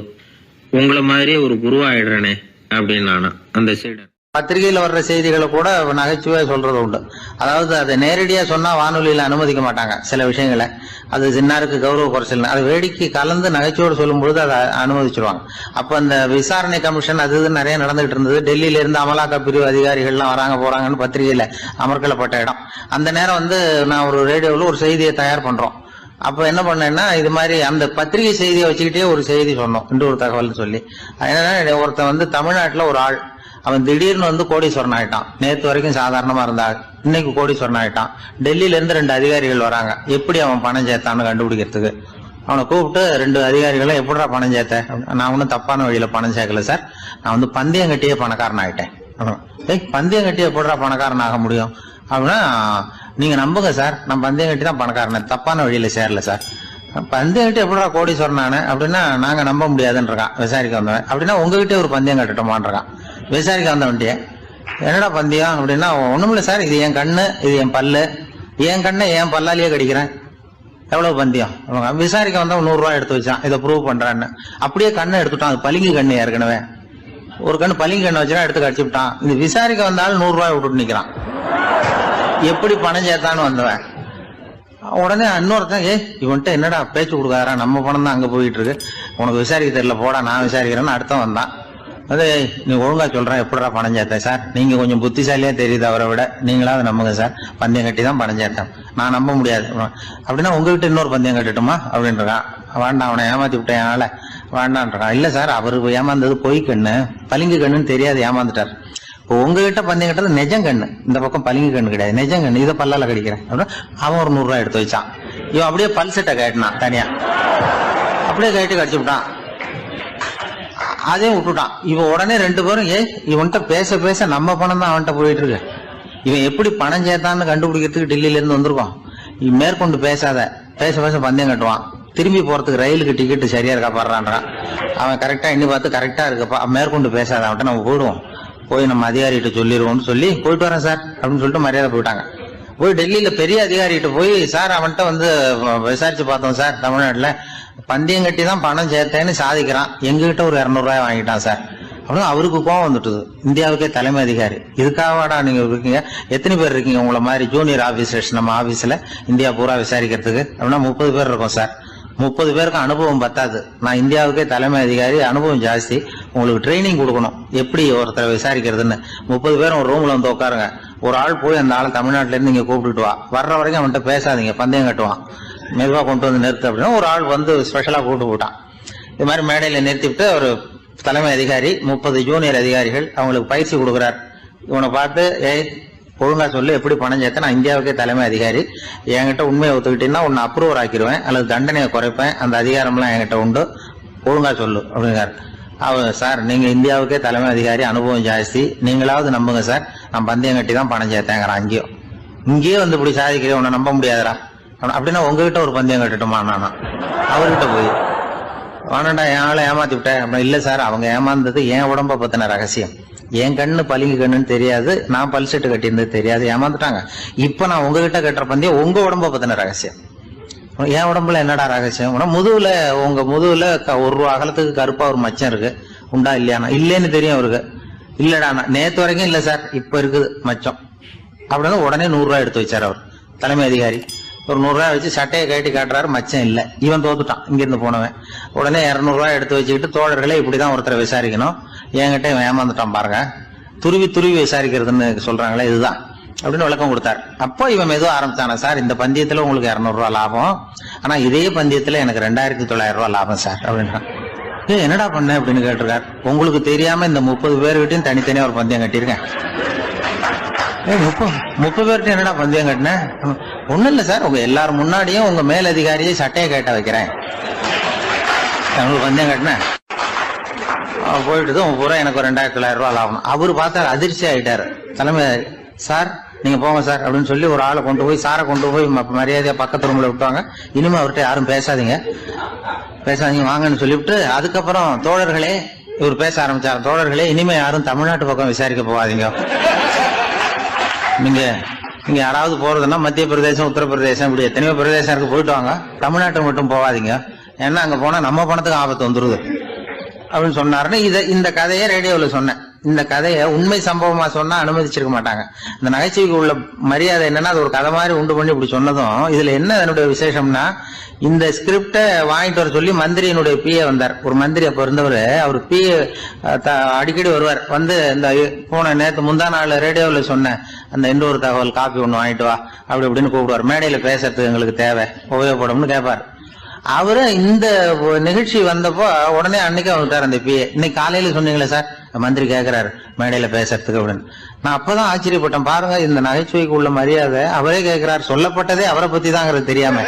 உங்களை மாதிரியே ஒரு குருவாயிடுறனே அப்படின்னு ஆனா அந்த சீடன். பத்திரிகையில வர்ற செய்திகளை கூட நகைச்சுவையா சொல்றது உண்டு. அதாவது அதை நேரடியா சொன்னா வானொலியில அனுமதிக்க மாட்டாங்க சில விஷயங்களை. அது சின்னாருக்கு கௌரவ குறைச்சல். அது வேடிக்கை கலந்து நகைச்சுவோடு சொல்லும் பொழுது அதை அனுமதிச்சிருவாங்க. அப்ப அந்த விசாரணை கமிஷன் அது இது நிறைய நடந்துகிட்டு இருந்தது. டெல்லியில இருந்து அமலாக்க பிரிவு அதிகாரிகள்லாம் வராங்க போறாங்கன்னு பத்திரிகையில அமர்க்கப்பட்ட இடம். அந்த நேரம் நான் ஒரு ரேடியோவில் ஒரு செய்தியை தயார் பண்றோம். அப்ப என்ன பண்ணேன்னா, இது மாதிரி அந்த பத்திரிகை செய்தியை வச்சுக்கிட்டே ஒரு செய்தி சொன்னோம், இன்னொரு தகவல் சொல்லி. என்னன்னா, ஒருத்தன் தமிழ்நாட்டுல ஒரு ஆள், அவன் திடீர்னு கோடீஸ்வரன் ஆயிட்டான். நேற்று வரைக்கும் சாதாரணமா இருந்தாள், இன்னைக்கு கோடீஸ்வரன் ஆயிட்டான். டெல்லியில இருந்து 2 அதிகாரிகள் வராங்க, எப்படி அவன் பணம் சேர்த்தான்னு கண்டுபிடிக்கிறதுக்கு. அவனை கூப்பிட்டு 2 அதிகாரிகளை, எப்படிடா பணம் சேர்த்த? நான் ஒன்னும் தப்பான வழியில பணம் சேர்க்கல சார், நான் பந்தயம் கட்டியே பணக்காரன் ஆயிட்டேன். பந்தயம் கட்டி எப்படிடா பணக்காரன் ஆக முடியும் அப்படின்னா, நீங்க நம்புங்க சார், நான் பந்தயம் கட்டி தான் பணக்காரன், தப்பான வழியில சேரல சார். பந்தயம் கட்டி எப்படிடா கோடீஸ்வரன் ஆனே அப்படின்னா, நாங்க நம்ப முடியாதுன்னு இருக்கான் விசாரிக்க வந்தவன். அப்படின்னா உங்ககிட்ட ஒரு பந்தயம் கட்டட்டுமான் இருக்கான் விசாரிக்க வந்தவன்ட்டிய. என்னடா பந்தயம் அப்படின்னா, ஒண்ணுமில்ல சார், இது என் கண்ணு, இது என் பல்லு, என் கண்ணை என் பல்லாலேயே கடிக்கிறேன், எவ்வளவு பந்தயம்? விசாரிக்க வந்தா 100 ரூபாய் எடுத்து வச்சான், இதை ப்ரூவ் பண்றான்னு. அப்படியே கண்ணை எடுத்துட்டான். அது பளிங்கு கண்ணு, ஏற்கனவே ஒரு கண்ணு பளிங்கு கண்ணு வச்சுனா எடுத்து கடிச்சு விட்டான். இது விசாரிக்க வந்தாலும் 100 ரூபாய் விட்டுட்டு நிக்கிறான். எப்படி பணம் சேர்த்தான்னு வந்தவன். உடனே இன்னொருத்தன், இவன்ட்ட என்னடா பேச்சு கொடுக்காரா, நம்ம பணம் தான் அங்க போயிட்டு இருக்கு, உனக்கு விசாரிக்க தெரியல, போடா நான் விசாரிக்கிறேன்னு அடுத்த வந்தான். அது நீ ஒழுங்கா சொல்றேன், எப்படிடா பணம் சேர்த்த சார்? நீங்க கொஞ்சம் புத்திசாலியா தெரியுது அவரை விட, நீங்களாவது நம்புங்க சார், பந்தயம் கட்டி தான் பணம் சேர்த்தேன், நான் நம்ப முடியாது. அப்படின்னா உங்ககிட்ட இன்னொரு பந்தயம் கட்டட்டுமா அப்படின்றான். வேண்டாம், அவனை ஏமாத்தி விட்டேன் என்னால, வேண்டான்றான். இல்ல சார், அவரு ஏமாந்தது பொய் கண்ணு, பளிங்கு கண்ணுன்னு தெரியாது, ஏமாந்துட்டார். இப்போ உங்ககிட்ட பந்தயம் கட்டது நெஜம் கண்ணு, இந்த பக்கம் பளிங்கு கண்ணு கிடையாது, நெஜம் கண்ணு, இதை பல்லால கடிக்கிறேன் அப்படின்னா அவன் ஒரு 100 ரூபாய் எடுத்து வச்சான். இவன் அப்படியே பல்செட்டை கேட்டினான் தனியா, அப்படியே கேட்டு கடிச்சு விட்டான். அதே விட்டுட்டான். இவன் உடனே 2 பேரும், இவன்கிட்ட பேச பேச நம்ம பணம் தான் அவன்கிட்ட போயிட்டு இருக்கு, இவன் எப்படி பணம் சேர்த்தான்னு கண்டுபிடிக்கிறதுக்கு டெல்லியில இருந்து வந்திருக்கோம், இவன் மேற்கொண்டு பேசாத, பேச பேச பந்தயம் கட்டுவான். திரும்பி போறதுக்கு ரயிலுக்கு டிக்கெட்டு சரியா இருக்கா பாடுறான்றான். அவன் கரெக்டா எண்ணி பார்த்து கரெக்டா இருக்குப்பா, மேற்கொண்டு பேசாத, அவன்கிட்ட நம்ம போயிடுவோம், போய் நம்ம அதிகாரிகிட்ட சொல்லிடுவோம்னு சொல்லி, போயிட்டு வரேன் சார் அப்படின்னு சொல்லிட்டு மரியாதை போயிட்டாங்க. போய் டெல்லியில பெரிய அதிகாரிகிட்ட போய், சார் அவன்கிட்ட விசாரிச்சு பார்த்தோம் சார், தமிழ்நாட்டுல பந்தயம் கட்டி தான் பணம் சேர்த்தேன்னு சாதிக்கிறான், எங்ககிட்ட ஒரு 200 ரூபாய் வாங்கிட்டான் சார் அப்படின்னு. அவருக்கு கோவம் வந்துட்டுது. இந்தியாவுக்கே தலைமை அதிகாரி, இதுக்காகவாடா நீங்க இருக்கீங்க, எத்தனை பேர் இருக்கீங்க உங்களை மாதிரி ஜூனியர் ஆபீசர்ஸ் நம்ம ஆபீஸ்ல இந்தியா பூரா விசாரிக்கிறதுக்கு அப்படின்னா? 30 பேர் இருக்கோம் சார். 30 பேருக்கு அனுபவம் பத்தாது, நான் இந்தியாவுக்கே தலைமை அதிகாரி, அனுபவம் ஜாஸ்தி, உங்களுக்கு ட்ரைனிங் கொடுக்கணும் எப்படி ஒருத்தரை விசாரிக்கிறதுன்னு. 30 பேரும் ஒரு ரூம்ல உட்காருங்க, ஒரு ஆள் போய் அந்த ஆளை தமிழ்நாட்டுல இருந்து இங்க கூப்பிட்டுட்டு வா, வர்ற வரைக்கும் அவன்கிட்ட பேசாதீங்க, பந்தயம் கட்டுவான், மெதுவா கொண்டு வந்து நிறுத்து அப்படின்னா ஒரு ஆள் ஸ்பெஷலா கூப்பிட்டு போட்டான். இது மாதிரி மேடையில நிறுத்திவிட்டு ஒரு தலைமை அதிகாரி 30 ஜூனியர் அதிகாரிகள் அவங்களுக்கு பயிற்சி கொடுக்குறார். இவனை பார்த்து, ஒழுங்கா சொல்லு, எப்படி பணம் சேர்த்த, நான் இந்தியாவுக்கே தலைமை அதிகாரி, என்கிட்ட உண்மையை ஒத்துக்கிட்டீங்கன்னா உன்னை அப்ரூவர் ஆக்கிடுவேன் அல்லது தண்டனையை குறைப்பேன், அந்த அதிகாரம்லாம் என்கிட்ட உண்டு, ஒழுங்கா சொல்லு அப்படிங்கிறார். அவர், சார் நீங்க இந்தியாவுக்கே தலைமை அதிகாரி, அனுபவம் ஜாஸ்தி, நீங்களாவது நம்புங்க சார், நான் பந்தயம் கட்டி தான் பணம் சேர்த்தேங்கிறான். இங்கேயே இப்படி சாதிக்கிறேன், உன்னை நம்ப முடியாதரா அப்படின்னா உங்ககிட்ட ஒரு பந்தயம் கட்டட்டுமா நானா அவர்கிட்ட போய் வேணாண்டா என் ஆளை ஏமாத்தி விட்டேன். இல்ல சார், அவங்க ஏமாந்தது என் உடம்ப பத்தின ரகசியம். என் கண்ணு பளிங்கு கண்ணுன்னு தெரியாது, நான் பல்செட்டு கட்டியிருந்தது தெரியாது, ஏமாந்துட்டாங்க. இப்ப நான் உங்ககிட்ட கட்டுற பந்தயம் உங்க உடம்ப பத்தின ரகசியம். என் உடம்புல என்னடா ரகசியம்? முதுகுல, உங்க முதுகுல 1 ரூபா அகலத்துக்கு கருப்பா ஒரு மச்சம் இருக்கு, உண்டா இல்லையானா? இல்லேன்னு தெரியும் அவருக்கு. இல்லடா, நேத்து வரைக்கும் இல்ல சார், இப்ப இருக்குது மச்சம் அப்படின்னு உடனே 100 ரூபாய் எடுத்து வச்சார் அவர் தலைமை அதிகாரி. ஒரு 100 ரூபாய் வச்சு சட்டையை கட்டி காட்டுறாரு, மச்சம் இல்ல. இவன் தோத்துட்டான், இங்கிருந்து போனவன். உடனே 200 ரூபாய் எடுத்து வச்சுக்கிட்டு, தோழர்களே இப்படிதான் ஒருத்தரை விசாரிக்கணும், என்கிட்ட இவன் ஏமாந்துட்டான் பாருங்க, துருவி துருவி விசாரிக்கிறதுன்னு சொல்றாங்களே இதுதான் அப்படின்னு விளக்கம் கொடுத்தாரு. அப்போ இவன் மெதுவா ஆரம்பிச்சானா, சார் இந்த பந்தயத்துல உங்களுக்கு 200 ரூபாய் லாபம், ஆனா இதே பந்தயத்துல எனக்கு 2900 ரூபாய் லாபம் சார் அப்படின்றான். என்னடா பண்ண அப்படின்னு கேட்டிருக்காரு. உங்களுக்கு தெரியாம இந்த 30 பேர்கிட்டையும் தனித்தனியா ஒரு பந்தயம் கட்டியிருக்கேன். 30 பேர்கிட்ட என்னடா பந்தயம் கட்டினேன்? ஒண்ணும் இல்ல சார், உங்க எல்லாரும் முன்னாடியும் உங்க மேலதிகாரியை சட்டையை கேட்ட வைக்கிறேன், உங்களுக்கு பந்தயம் கட்டினேன். போயிட்டு பூரா எனக்கு 2900 ரூபாய் லாபம். அவரு பார்த்தா அதிர்ச்சி ஆயிட்டாரு. தலைமை, சார் நீங்க போங்க சார் அப்படின்னு சொல்லி ஒரு ஆளை கொண்டு போய், சாரை கொண்டு போய் மரியாதையா பக்கத்து ரூம்ல விட்டுவாங்க. இனிமே அவர்கிட்ட யாரும் பேசாதீங்க வாங்கன்னு சொல்லிவிட்டு, அதுக்கப்புறம் தோழர்களே, இவர் பேச ஆரம்பிச்சார், தோழர்களே இனிமே யாரும் தமிழ்நாட்டு பக்கம் விசாரிக்க போகாதீங்க. நீங்க யாராவது போறதுன்னா மத்திய பிரதேசம், உத்தரப்பிரதேசம், இப்படி எத்தனையோ பிரதேசம் இருக்கு, போயிட்டு வாங்க. தமிழ்நாட்டுக்கு மட்டும் போகாதீங்க, ஏன்னா அங்க போனா நம்ம பணத்துக்கு ஆபத்து வந்துருது அப்படின்னு சொன்னாருன்னு இந்த கதையை ரேடியோல சொன்னேன். இந்த கதையை உண்மை சம்பவமா சொன்னா அனுமதிச்சிருக்க மாட்டாங்க. இந்த நகைச்சுவைக்கு உள்ள மரியாதை என்னன்னா, அது ஒரு கதை மாதிரி உண்டு பண்ணி இப்படி சொன்னதும், இதுல என்ன என்னுடைய விசேஷம்னா, இந்த ஸ்கிரிப்ட வாங்கிட்டு வர சொல்லி மந்திரியினுடைய பிஏ வந்தார். ஒரு மந்திரி அப்ப இருந்தவர், அவர் பிஏ அடிக்கடி வருவார். வந்து இந்த போன நேற்று முந்தா நாள் ரேடியோல சொன்ன அந்த இன்னொரு தகவல் காப்பி ஒண்ணு வாங்கிட்டு வா அப்படி இப்படின்னு கூப்பிடுவார். மேடையில பேசுறதுக்கு எங்களுக்கு தேவை, உபயோகப்படும்னு கேட்பார். அவரு இந்த நிகழ்ச்சி வந்தப்போ உடனே அன்னைக்கு வந்துட்டார் அந்த பிஏ. இன்னைக்கு காலையில சொன்னீங்களே சார், மந்திரி கேட்கிறாரு மேடையில பேசுறதுக்கு அப்படின்னு. நான் அப்பதான் ஆச்சரியப்பட்டேன். பாருங்க, இந்த நகைச்சுவைக்கு உள்ள மரியாதை. அவரே கேட்கிறார், சொல்லப்பட்டதே அவரை பத்தி தாங்கிறது தெரியாம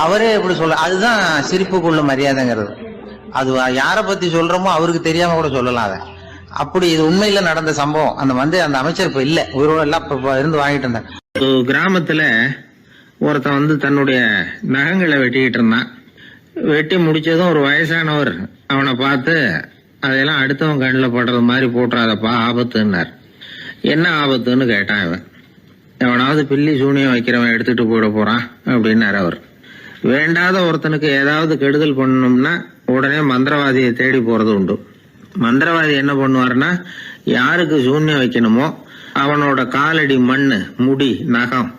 அவரே எப்படி சொல்ல. அதுதான் சிரிப்புக்குள்ள மரியாதைங்கிறது. அது யாரை பத்தி சொல்றோமோ அவருக்கு தெரியாம கூட சொல்லலாம் அதை. அப்படி இது உண்மையில நடந்த சம்பவம். அந்த அமைச்சர் இப்ப இல்ல, உயிரோட எல்லாம் இருந்து வாங்கிட்டு இருந்தார். கிராமத்துல ஒருத்தன் தன்னுடைய நகங்களை வெட்டிக்கிட்டு இருந்தான். வெட்டி முடிச்சதும் ஒரு வயசானவர் அவனை பார்த்து, அதையெல்லாம் அடுத்தவன் கண்ணில் படுறது மாதிரி போட்டுறாதப்பா, ஆபத்துன்னார். என்ன ஆபத்துன்னு கேட்டான் இவன். எவனாவது பில்லி சூனியம் வைக்கிறவன் எடுத்துட்டு போயிட போறான் அப்படின்னாரு அவர். வேண்டாத ஒருத்தனுக்கு ஏதாவது கெடுதல் பண்ணணும்னா உடனே மந்திரவாதியை தேடி போறது உண்டு. மந்திரவாதி என்ன பண்ணுவார்னா, யாருக்கு சூன்யம் வைக்கணுமோ அவனோட காலடி மண்ணு, முடி, நகம்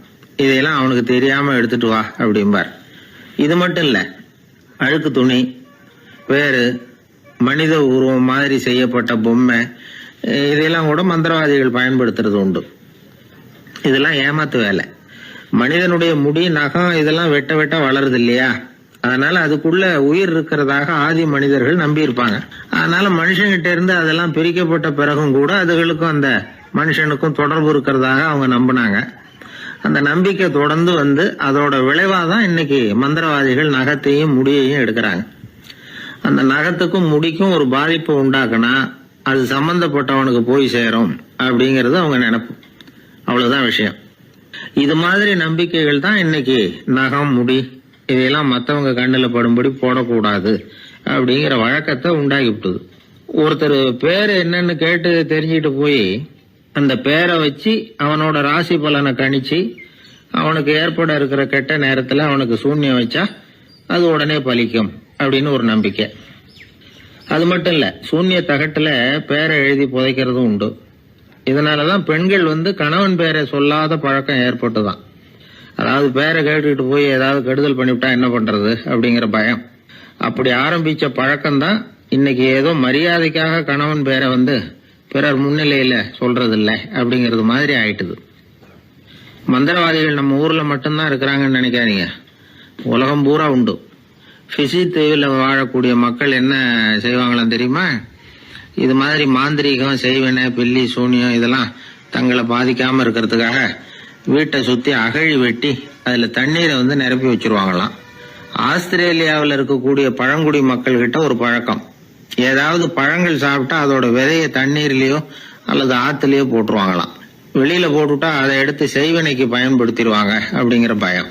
இதையெல்லாம் அவனுக்கு தெரியாம எடுத்துட்டு வா அப்படிம்பார். இது மட்டும் இல்ல, அழுக்கு துணி, வேறு மனித உருவம் மாதிரி செய்யப்பட்ட பொம்மை, இதையெல்லாம் கூட மந்திரவாதிகள் பயன்படுத்துறது உண்டு. இதெல்லாம் ஏமாத்து வேலை. மனிதனுடைய முடி, நகம் இதெல்லாம் வெட்ட வெட்ட வளருது இல்லையா, அதனால அதுக்குள்ள உயிர் இருக்கிறதாக ஆதி மனிதர்கள் நம்பி இருப்பாங்க. அதனால மனுஷங்கிட்ட இருந்து அதெல்லாம் பிரிக்கப்பட்ட பிறகும் கூட அதுகளுக்கும் அந்த மனுஷனுக்கும் தொடர்பு இருக்கிறதாக அவங்க நம்பினாங்க. அந்த நம்பிக்கை தொடர்ந்து அதோட விளைவாதான் இன்னைக்கு மந்திரவாதிகள் நகத்தையும் முடியையும் எடுக்கிறாங்க. அந்த நகத்துக்கும் முடிக்கும் ஒரு பாதிப்பு உண்டாக்குனா அது சம்பந்தப்பட்டவனுக்கு போய் சேரும் அப்படிங்கறது அவங்க நினைப்பு. அவ்வளவுதான் விஷயம். இது மாதிரி நம்பிக்கைகள் தான் இன்னைக்கு நகம், முடி இதையெல்லாம் மற்றவங்க கண்ணுல படும்படி போடக்கூடாது அப்படிங்கிற வழக்கத்தை உண்டாக்கி விட்டுது. ஒருத்தர் பேரு என்னன்னு கேட்டு தெரிஞ்சுட்டு போய் அந்த பேரை வச்சு அவனோட ராசி பலனை கணிச்சு அவனுக்கு ஏற்பட இருக்கிற கெட்ட நேரத்துல அவனுக்கு சூன்யம் வச்சா அது உடனே பலிக்கும் அப்படின்னு ஒரு நம்பிக்கை. அது மட்டும் இல்ல, சூன்ய தகட்டுல பேரை எழுதி புதைக்கிறதும் உண்டு. இதனாலதான் பெண்கள் கணவன் பேரை சொல்லாத பழக்கம் ஏற்பட்டுதான். அதாவது பேரை கேட்டுக்கிட்டு போய் ஏதாவது கெடுதல் பண்ணிவிட்டா என்ன பண்றது அப்படிங்கிற பயம். அப்படி ஆரம்பிச்ச பழக்கம்தான் இன்னைக்கு ஏதோ மரியாதைக்காக கணவன் பேரை பிறர் முன்னிலையில சொல்றது இல்லை அப்படிங்கறது மாதிரி ஆயிட்டுது. மந்திரவாதிகள் நம்ம ஊர்ல மட்டும்தான் இருக்கிறாங்கன்னு நினைக்காதீங்க, உலகம் பூரா உண்டு. பிசி தீவில் வாழக்கூடிய மக்கள் என்ன செய்வாங்களாம் தெரியுமா? இது மாதிரி மாந்திரீகம், செய்வன, பில்லி, சூனியம் இதெல்லாம் தங்களை பாதிக்காம இருக்கிறதுக்காக வீட்டை சுத்தி அகழி வெட்டி அதுல தண்ணீரை நிரப்பி வச்சிருவாங்களாம். ஆஸ்திரேலியாவில் இருக்கக்கூடிய பழங்குடி மக்கள் கிட்ட ஒரு பழக்கம், ஏதாவது பழங்கள் சாப்பிட்டா அதோட விதைய தண்ணீர்லயோ அல்லது ஆத்துலயோ போட்டுருவாங்களாம். வெளியில போட்டுட்டா அதை எடுத்து செய்வனைக்கு பயன்படுத்திடுவாங்க அப்படிங்கிற பயம்.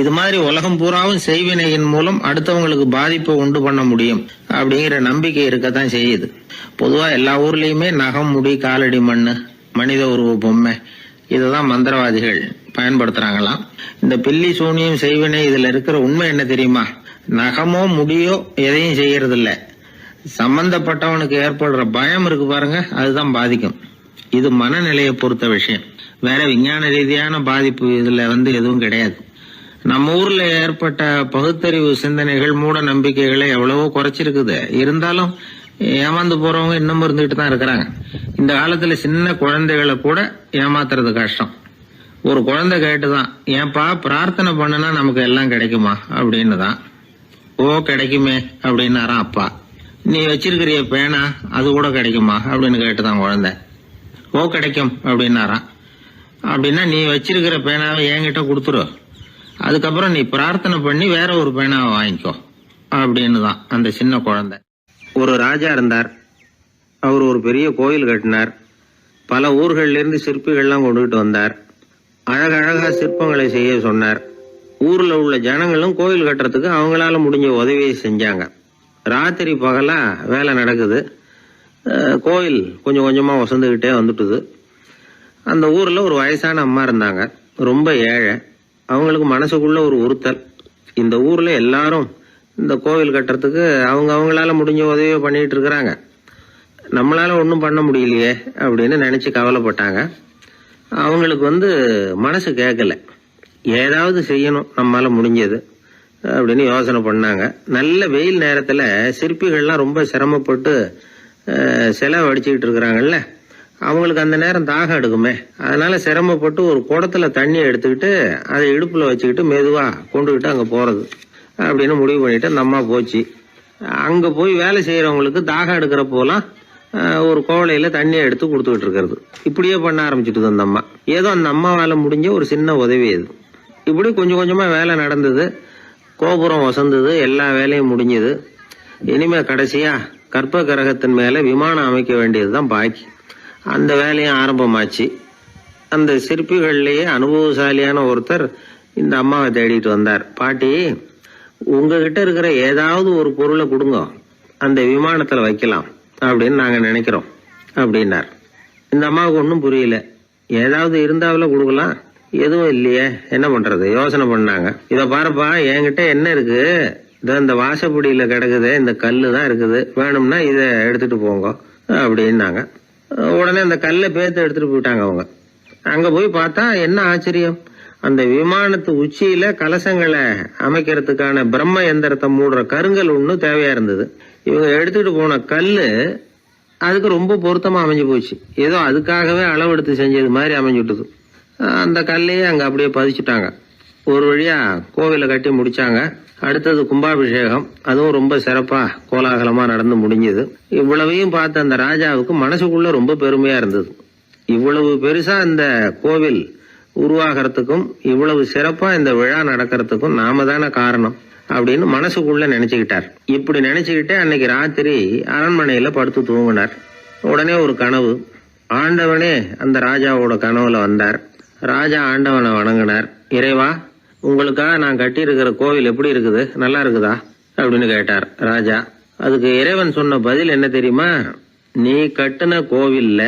இது மாதிரி உலகம் பூராவும் செய்வினையின் மூலம் அடுத்தவங்களுக்கு பாதிப்பை உண்டு பண்ண முடியும் அப்படிங்கிற நம்பிக்கை இருக்கத்தான் செய்யுது. பொதுவா எல்லா ஊர்லயுமே நகம், முடி, காலடி மண்ணு, மனித உருவ பொம்மை இததான் மந்திரவாதிகள் பயன்படுத்துறாங்களாம். இந்த பில்லி, சூனியம், செய்வினை இதுல இருக்கிற உண்மை என்ன தெரியுமா? நகமோ முடியோ எதையும் செய்யறது இல்ல. சம்பந்தப்பட்டவனுக்கு ஏற்படுற பயம் இருக்கு பாருங்க, அதுதான் பாதிக்கும். இது மனநிலையை பொறுத்த விஷயம். வேற விஞ்ஞான ரீதியான பாதிப்பு இதுல எதுவும் கிடையாது. நம்ம ஊர்ல ஏற்பட்ட பகுத்தறிவு சிந்தனைகள், மூட நம்பிக்கைகளை எவ்வளவோ குறைச்சிருக்குது. இருந்தாலும் ஏமாந்து போறவங்க இன்னும் இருந்துகிட்டு தான் இருக்கிறாங்க. இந்த காலத்துல சின்ன குழந்தைகளை கூட ஏமாத்துறது கஷ்டம். ஒரு குழந்தை கேட்டுதான், ஏன்பா பிரார்த்தனை பண்ணுனா நமக்கு எல்லாம் கிடைக்குமா அப்படின்னு தான். ஓ கிடைக்குமே அப்படின்னாராம் அப்பா. நீ வச்சிருக்கிறிய பேனா அது கூட கிடைக்குமா அப்படின்னு கேட்டுதான் குழந்தை. ஓ கிடைக்கும் அப்படின்னாராம். அப்படின்னா நீ வச்சிருக்கிற பேனாவை என்கிட்ட கொடுத்துரு, அதுக்கப்புறம் நீ பிரார்த்தனை பண்ணி வேற ஒரு பேனாவை வாங்கிக்கோ அப்படின்னு தான் அந்த சின்ன குழந்தை. ஒரு ராஜா இருந்தார். அவர் ஒரு பெரிய கோயில் கட்டினார். பல ஊர்கள்ல இருந்து சிற்பிகள்லாம் கொண்டுகிட்டு வந்தார். அழகழகா சிற்பங்களை செய்ய சொன்னார். ஊர்ல உள்ள ஜனங்களும் கோயில் கட்டுறதுக்கு அவங்களால முடிஞ்ச உதவியை செஞ்சாங்க. ராத்திரி பகலா வேலை நடக்குது. கோயில் கொஞ்சம் கொஞ்சமா வசந்துகிட்டே வந்துட்டுது. அந்த ஊர்ல ஒரு வயசான அம்மா இருந்தாங்க, ரொம்ப ஏழை. அவங்களுக்கு மனசுக்குள்ள ஒரு உறுத்தல், இந்த ஊர்ல எல்லாரும் இந்த கோவில் கட்டுறதுக்கு அவங்களால முடிஞ்ச உதவியை பண்ணிட்டு இருக்கிறாங்க, நம்மளால ஒன்றும் பண்ண முடியலையே அப்படின்னு நினைச்சு கவலைப்பட்டாங்க. அவங்களுக்கு மனசு கேட்கல, ஏதாவது செய்யணும் நம்மளால முடிஞ்சது அப்படின்னு யோசனை பண்ணாங்க. நல்ல வெயில் நேரத்துல சிற்பிகள்லாம் ரொம்ப சிரமப்பட்டு சிலை வடிச்சுக்கிட்டு இருக்கிறாங்கல்ல, அவங்களுக்கு அந்த நேரம் தாகம் எடுக்குமே. அதனால சிரமப்பட்டு ஒரு குடத்துல தண்ணி எடுத்துக்கிட்டு அதை இடுப்புல வச்சுக்கிட்டு மெதுவா கொண்டுகிட்டு அங்க போறது அப்படின்னு முடிவு பண்ணிட்டு அந்த அம்மா போச்சு. அங்க போய் வேலை செய்யறவங்களுக்கு தாகம் எடுக்கிற போலாம் ஒரு கோவலையில தண்ணியை எடுத்து கொடுத்துக்கிட்டு இருக்கிறது. இப்படியே பண்ண ஆரம்பிச்சுட்டு அந்த அம்மா. ஏதோ அந்த அம்மாவால முடிஞ்ச ஒரு சின்ன உதவி அது. இப்படி கொஞ்சம் கொஞ்சமா வேலை நடந்தது. கோபுரம் வசந்தது, எல்லா வேலையும் முடிஞ்சது. இனிமே கடைசியா கற்ப கிரகத்தின் மேல விமானம் அமைக்க வேண்டியதுதான் பாக்கி. அந்த வேலையும் ஆரம்பமாச்சு. அந்த சிற்பிகள்லயே அனுபவசாலியான ஒருத்தர் இந்த அம்மாவை தேடிட்டு வந்தார். பாட்டி, உங்ககிட்ட இருக்கிற ஏதாவது ஒரு பொருளை கொடுங்க, அந்த விமானத்துல வைக்கலாம் அப்படின்னு நாங்க நினைக்கிறோம் அப்படின்னார். இந்த அம்மாவுக்கு ஒன்றும் புரியல. ஏதாவது இருந்தாவில கொடுக்கலாம், எதுவும் இல்லையே, என்ன பண்றது யோசனை பண்ணாங்க. இத பாருப்பா, என்கிட்ட என்ன இருக்கு, இந்த வாசப்படியில கிடக்குது, இந்த கல்லு தான் இருக்குது, வேணும்னா இத எடுத்துட்டு போங்க அப்படின்னாங்க. உடனே அந்த கல்லை பேத்து எடுத்துட்டு போயிட்டாங்க அவங்க. அங்க போய் பார்த்தா என்ன ஆச்சரியம், அந்த விமானத்து உச்சியில கலசங்களை அமைக்கிறதுக்கான பிரம்ம எந்திரத்தை மூடுற கருங்கல் ஒண்ணு தேவையா இருந்தது. இவங்க எடுத்துட்டு போன கல்லு அதுக்கு ரொம்ப பொருத்தமா அமைஞ்சு போச்சு. ஏதோ அதுக்காகவே அளவெடுத்து செஞ்சது மாதிரி அமைஞ்சுட்டுது. அந்த கல்லையே அங்க அப்படியே பதிச்சுட்டாங்க. ஒரு வழியா கோவிலை கட்டி முடிச்சாங்க. அடுத்தது கும்பாபிஷேகம், அதுவும் ரொம்ப சிறப்பா கோலாகலமா நடந்து முடிஞ்சது. இவ்வளவையும் பார்த்த அந்த ராஜாவுக்கு மனசுக்குள்ள ரொம்ப பெருமையா இருந்தது. இவ்வளவு பெருசா இந்த கோவில் உருவாகிறதுக்கும் இவ்வளவு சிறப்பா இந்த விழா நடக்கிறதுக்கும் நாம தானே காரணம் அப்படின்னு மனசுக்குள்ள நினைச்சுக்கிட்டார். இப்படி நினைச்சுக்கிட்டே அன்னைக்கு ராத்திரி அரண்மனையில படுத்து தூங்கினார். உடனே ஒரு கனவு. ஆண்டவனே அந்த ராஜாவோட கனவுல வந்தார். ராஜா ஆண்டவனை வணங்கினார். இறைவா, உங்களுக்காக நான் கட்டி இருக்கிற கோவில் எப்படி இருக்குது, நல்லா இருக்குதா அப்படின்னு கேட்டார் ராஜா. அதுக்கு இறைவன் சொன்ன பதில் என்ன தெரியுமா? நீ கட்டின கோவில்ல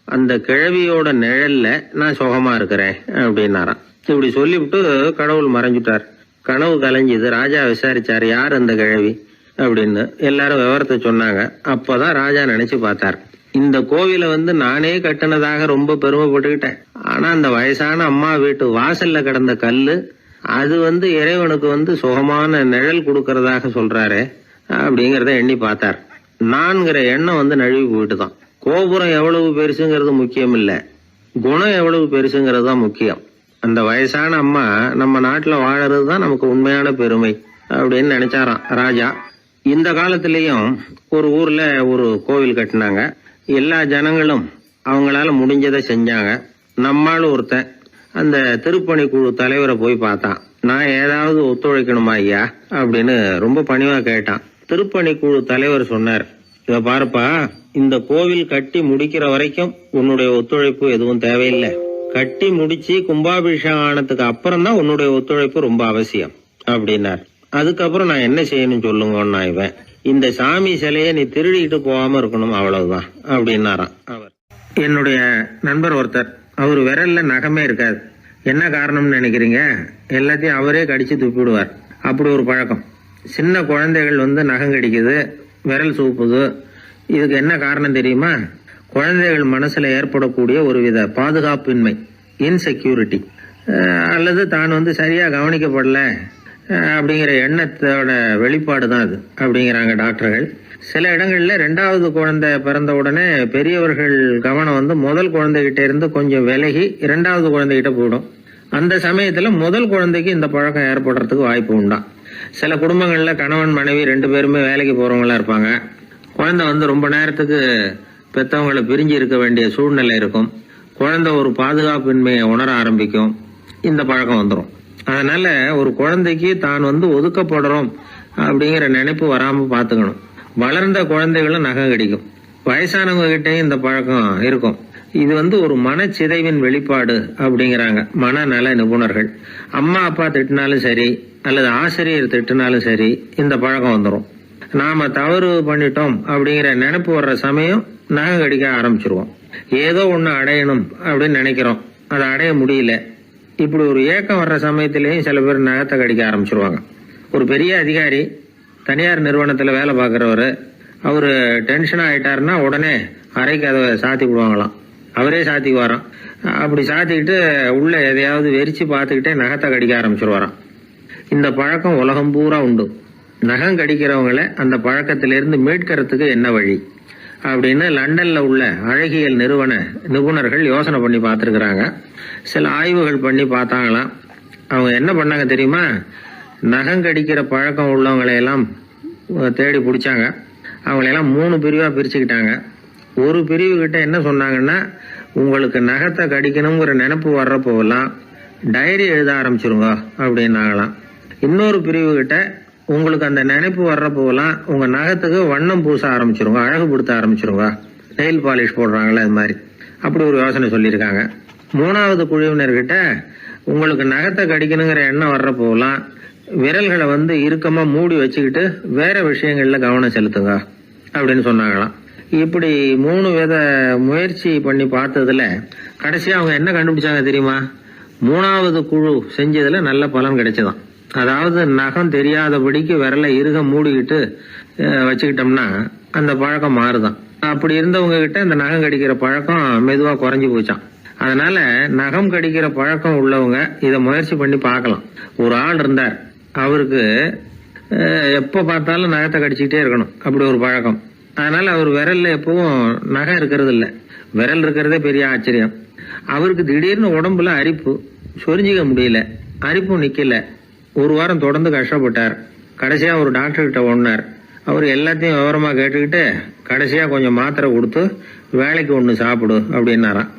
அந்த கிழவியோட நிழல்ல நான் சுகமா இருக்கிறேன் அப்படின்னாராம். இப்படி சொல்லிவிட்டு கடவுள் மறைஞ்சுட்டார். கனவு கலைஞ்சுது. ராஜா விசாரிச்சார், யார் அந்த கிழவி அப்படின்னு. எல்லாரும் விவரத்தை சொன்னாங்க. அப்பதான் ராஜா நினைச்சு பார்த்தார், இந்த கோவிலை நானே கட்டினதாக ரொம்ப பெருமைப்பட்டுக்கிட்டேன். ஆனா அந்த வயசான அம்மா வீட்டு வாசல்ல கிடந்த கல்லு அது இறைவனுக்கு சுகமான நிழல் கொடுக்கறதாக சொல்றாரு அப்படிங்கறத எண்ணி பார்த்தார். நான்கிற எண்ணம் நழுவி போயிட்டுதான். கோபுரம் எவ்வளவு பெருசுங்கிறது முக்கியம் இல்ல, குணம் எவ்வளவு பெருசுங்கிறது தான் முக்கியம். அந்த வயசான அம்மா நம்ம நாட்டுல வாழறது தான் நமக்கு உண்மையான பெருமை அப்படின்னு நினைச்சாராம் ராஜா. இந்த காலத்திலயும் ஒரு ஊர்ல ஒரு கோவில் கட்டினாங்க. எல்லா ஜனங்களும் அவங்களால முடிஞ்சதை செஞ்சாங்க. நம்மால் ஒருத்தன் அந்த திருப்பணி குழு தலைவரை போய் பார்த்தான். நான் ஏதாவது ஒத்துழைக்கணுமா ஐயா அப்படின்னு ரொம்ப பணிவா கேட்டான். திருப்பணி குழு தலைவர் சொன்னார், இத பாருப்பா, இந்த கோவில் கட்டி முடிக்கிற வரைக்கும் உன்னுடைய ஒத்துழைப்பு எதுவும் தேவையில்லை. கட்டி முடிச்சு கும்பாபிஷேகம் ஆனதுக்கு அப்புறம் தான் உன்னுடைய ஒத்துழைப்பு ரொம்ப அவசியம் அப்படின்னார். அதுக்கப்புறம் நான் என்ன செய்யணும் சொல்லுங்கன்னா, இவன் இந்த சாமி சிலையை நீ திருடிட்டு போகாம இருக்கணும் அவ்வளவுதான் அப்படின்னாராம் அவர். என்னுடைய நண்பர் ஒருத்தர், அவர் விரல்ல நகமே இருக்காது. என்ன காரணம்னு நினைக்கிறீங்க? எல்லாத்தையும் அவரே கடிச்சு துப்பிடுவார். அப்படி ஒரு பழக்கம். சின்ன குழந்தைகள் நகம் கடிக்குது, விரல் சூப்புது. இதுக்கு என்ன காரணம் தெரியுமா? குழந்தைகள் மனசுல ஏற்படக்கூடிய ஒருவித பாதுகாப்பின்மை, இன்செக்யூரிட்டி, அல்லது தான் சரியா கவனிக்கப்படல அப்படிங்கிற எண்ணத்தோட வெளிப்பாடு தான் அது அப்படிங்கிறாங்க டாக்டர்கள். சில இடங்கள்ல 2வது குழந்தை பிறந்த உடனே பெரியவர்கள் கவனம் முதல் குழந்தைகிட்ட இருந்து கொஞ்சம் விலகி 2வது குழந்தைகிட்ட போயிடும். அந்த சமயத்துல முதல் குழந்தைக்கு இந்த பழக்கம் ஏற்படுறதுக்கு வாய்ப்பு உண்டாம். சில குடும்பங்கள்ல கணவன் மனைவி 2 பேருமே வேலைக்கு போறவங்களா இருப்பாங்க. குழந்தை ரொம்ப நேரத்துக்கு பெத்தவங்களை பிரிஞ்சு இருக்க வேண்டிய சூழ்நிலை இருக்கும். குழந்தை ஒரு பாதுகாப்பின்மையை உணர ஆரம்பிக்கும். இந்த பழக்கம் வந்துடும். அதனால ஒரு குழந்தைக்கு தான் ஒதுக்கப்படுறோம் அப்படிங்கிற நினைப்பு வராம பாத்துக்கணும். வளர்ந்த குழந்தைகளும் நகம் கடிக்கும். வயசானவங்க கிட்டையும் இந்த பழக்கம் இருக்கும். இது ஒரு மனச்சிதைவின் வெளிப்பாடு அப்படிங்கிறாங்க மனநல நிபுணர்கள். அம்மா அப்பா திட்டினாலும் சரி, அல்லது ஆசிரியர் திட்டினாலும் சரி, இந்த பழக்கம் வந்துடும். நாம தவறு பண்ணிட்டோம் அப்படிங்கிற நினைப்பு வர்ற சமயம் நகம் கடிக்க ஆரம்பிச்சிருவோம். ஏதோ ஒண்ணு அடையணும் அப்படின்னு நினைக்கிறோம், அதை அடைய முடியல. இப்படி ஒரு ஏக்கம் வர்ற சமயத்திலேயும் சில பேர் நகத்தை கடிக்க ஆரம்பிச்சிருவாங்க. ஒரு பெரிய அதிகாரி, தனியார் நிறுவனத்துல வேலை பார்க்கறவரு, அவரு டென்ஷனா ஆயிட்டாருன்னா உடனே அறைக்கு அதை சாத்தி விடுவாங்களாம். அவரே சாத்திக்குவாராம். அப்படி சாத்திக்கிட்டு உள்ள எதையாவது வெறிச்சு பார்த்துக்கிட்டே நகத்தை கடிக்க ஆரம்பிச்சிருவாராம். இந்த பழக்கம் உலகம் பூரா உண்டு. நகம் கடிக்கிறவங்களை அந்த பழக்கத்திலிருந்து மீட்கிறதுக்கு என்ன வழி அப்படின்னு லண்டன்ல உள்ள அழகியல் நிறுவன நிபுணர்கள் யோசனை பண்ணி பார்த்துருக்குறாங்க. சில ஆய்வுகள் பண்ணி பார்த்தாங்களாம். அவங்க என்ன பண்ணாங்க தெரியுமா? நகம் கடிக்கிற பழக்கம் உள்ளவங்களையெல்லாம் தேடி பிடிச்சாங்க. அவங்களையெல்லாம் 3 பிரிவா பிரிச்சுக்கிட்டாங்க. ஒரு பிரிவு கிட்ட என்ன சொன்னாங்கன்னா, உங்களுக்கு நகத்தை கடிக்கணுங்கிற நினைப்பு வர்றப்போலாம் டைரி எழுத ஆரம்பிச்சிருங்க அப்படின்னாங்களாம். இன்னொரு பிரிவு கிட்ட, உங்களுக்கு அந்த நினைப்பு வர்றப்போலாம் உங்க நகத்துக்கு வண்ணம் பூச ஆரம்பிச்சிருங்க, அழகுபடுத்த ஆரம்பிச்சிருங்க, நெயில் பாலிஷ் போடுறாங்களே அது மாதிரி. அப்படி ஒரு யோசனை சொல்லியிருக்காங்க. 3வது குழுவினர்கிட்ட, உங்களுக்கு நகத்தை கடிக்கணுங்கிற எண்ணம் வர்றப்போலாம் விரல்களை இறுக்கமா மூடி வச்சுக்கிட்டு வேற விஷயங்கள்ல கவனம் செலுத்துங்க அப்படின்னு சொன்னாங்களாம். இப்படி 3 வித முயற்சி பண்ணி பார்த்ததுல கடைசியா அவங்க என்ன கண்டுபிடிச்சாங்க தெரியுமா? 3வது குழு செஞ்சதுல நல்ல பலன் கிடைச்சதாம். அதாவது நகம் தெரியாதபடிக்கு விரலை இறுக மூடிக்கிட்டு வச்சுக்கிட்டோம்னா அந்த பழக்கம் மாறுதான். அப்படி இருந்தவங்க கிட்ட இந்த நகம் கடிக்கிற பழக்கம் மெதுவா குறைஞ்சு போச்சான். அதனால நகம் கடிக்கிற பழக்கம் உள்ளவங்க இதை முயற்சி பண்ணி பார்க்கலாம். ஒரு ஆள் இருந்தார், அவருக்கு எப்ப பார்த்தாலும் நகத்தை கடிச்சுக்கிட்டே இருக்கணும், அப்படி ஒரு பழக்கம். அதனால அவர் விரல்ல எப்பவும் நகம் இருக்கிறது இல்ல, விரல் இருக்கிறதே பெரிய ஆச்சரியம். அவருக்கு திடீர்னு உடம்புல அரிப்பு, சொரிஞ்சிக்க முடியல, அரிப்பும் நிக்கல. 1 வாரம் தொடர்ந்து கஷ்டப்பட்டார். கடைசியா ஒரு டாக்டர் கிட்ட ஓடினார். அவர் எல்லாத்தையும் விவரமா கேட்டுக்கிட்டு கடைசியா கொஞ்சம் மாத்திரை கொடுத்து வேலைக்கு ஒண்ணு சாப்பிடு அப்படின்னாராம்.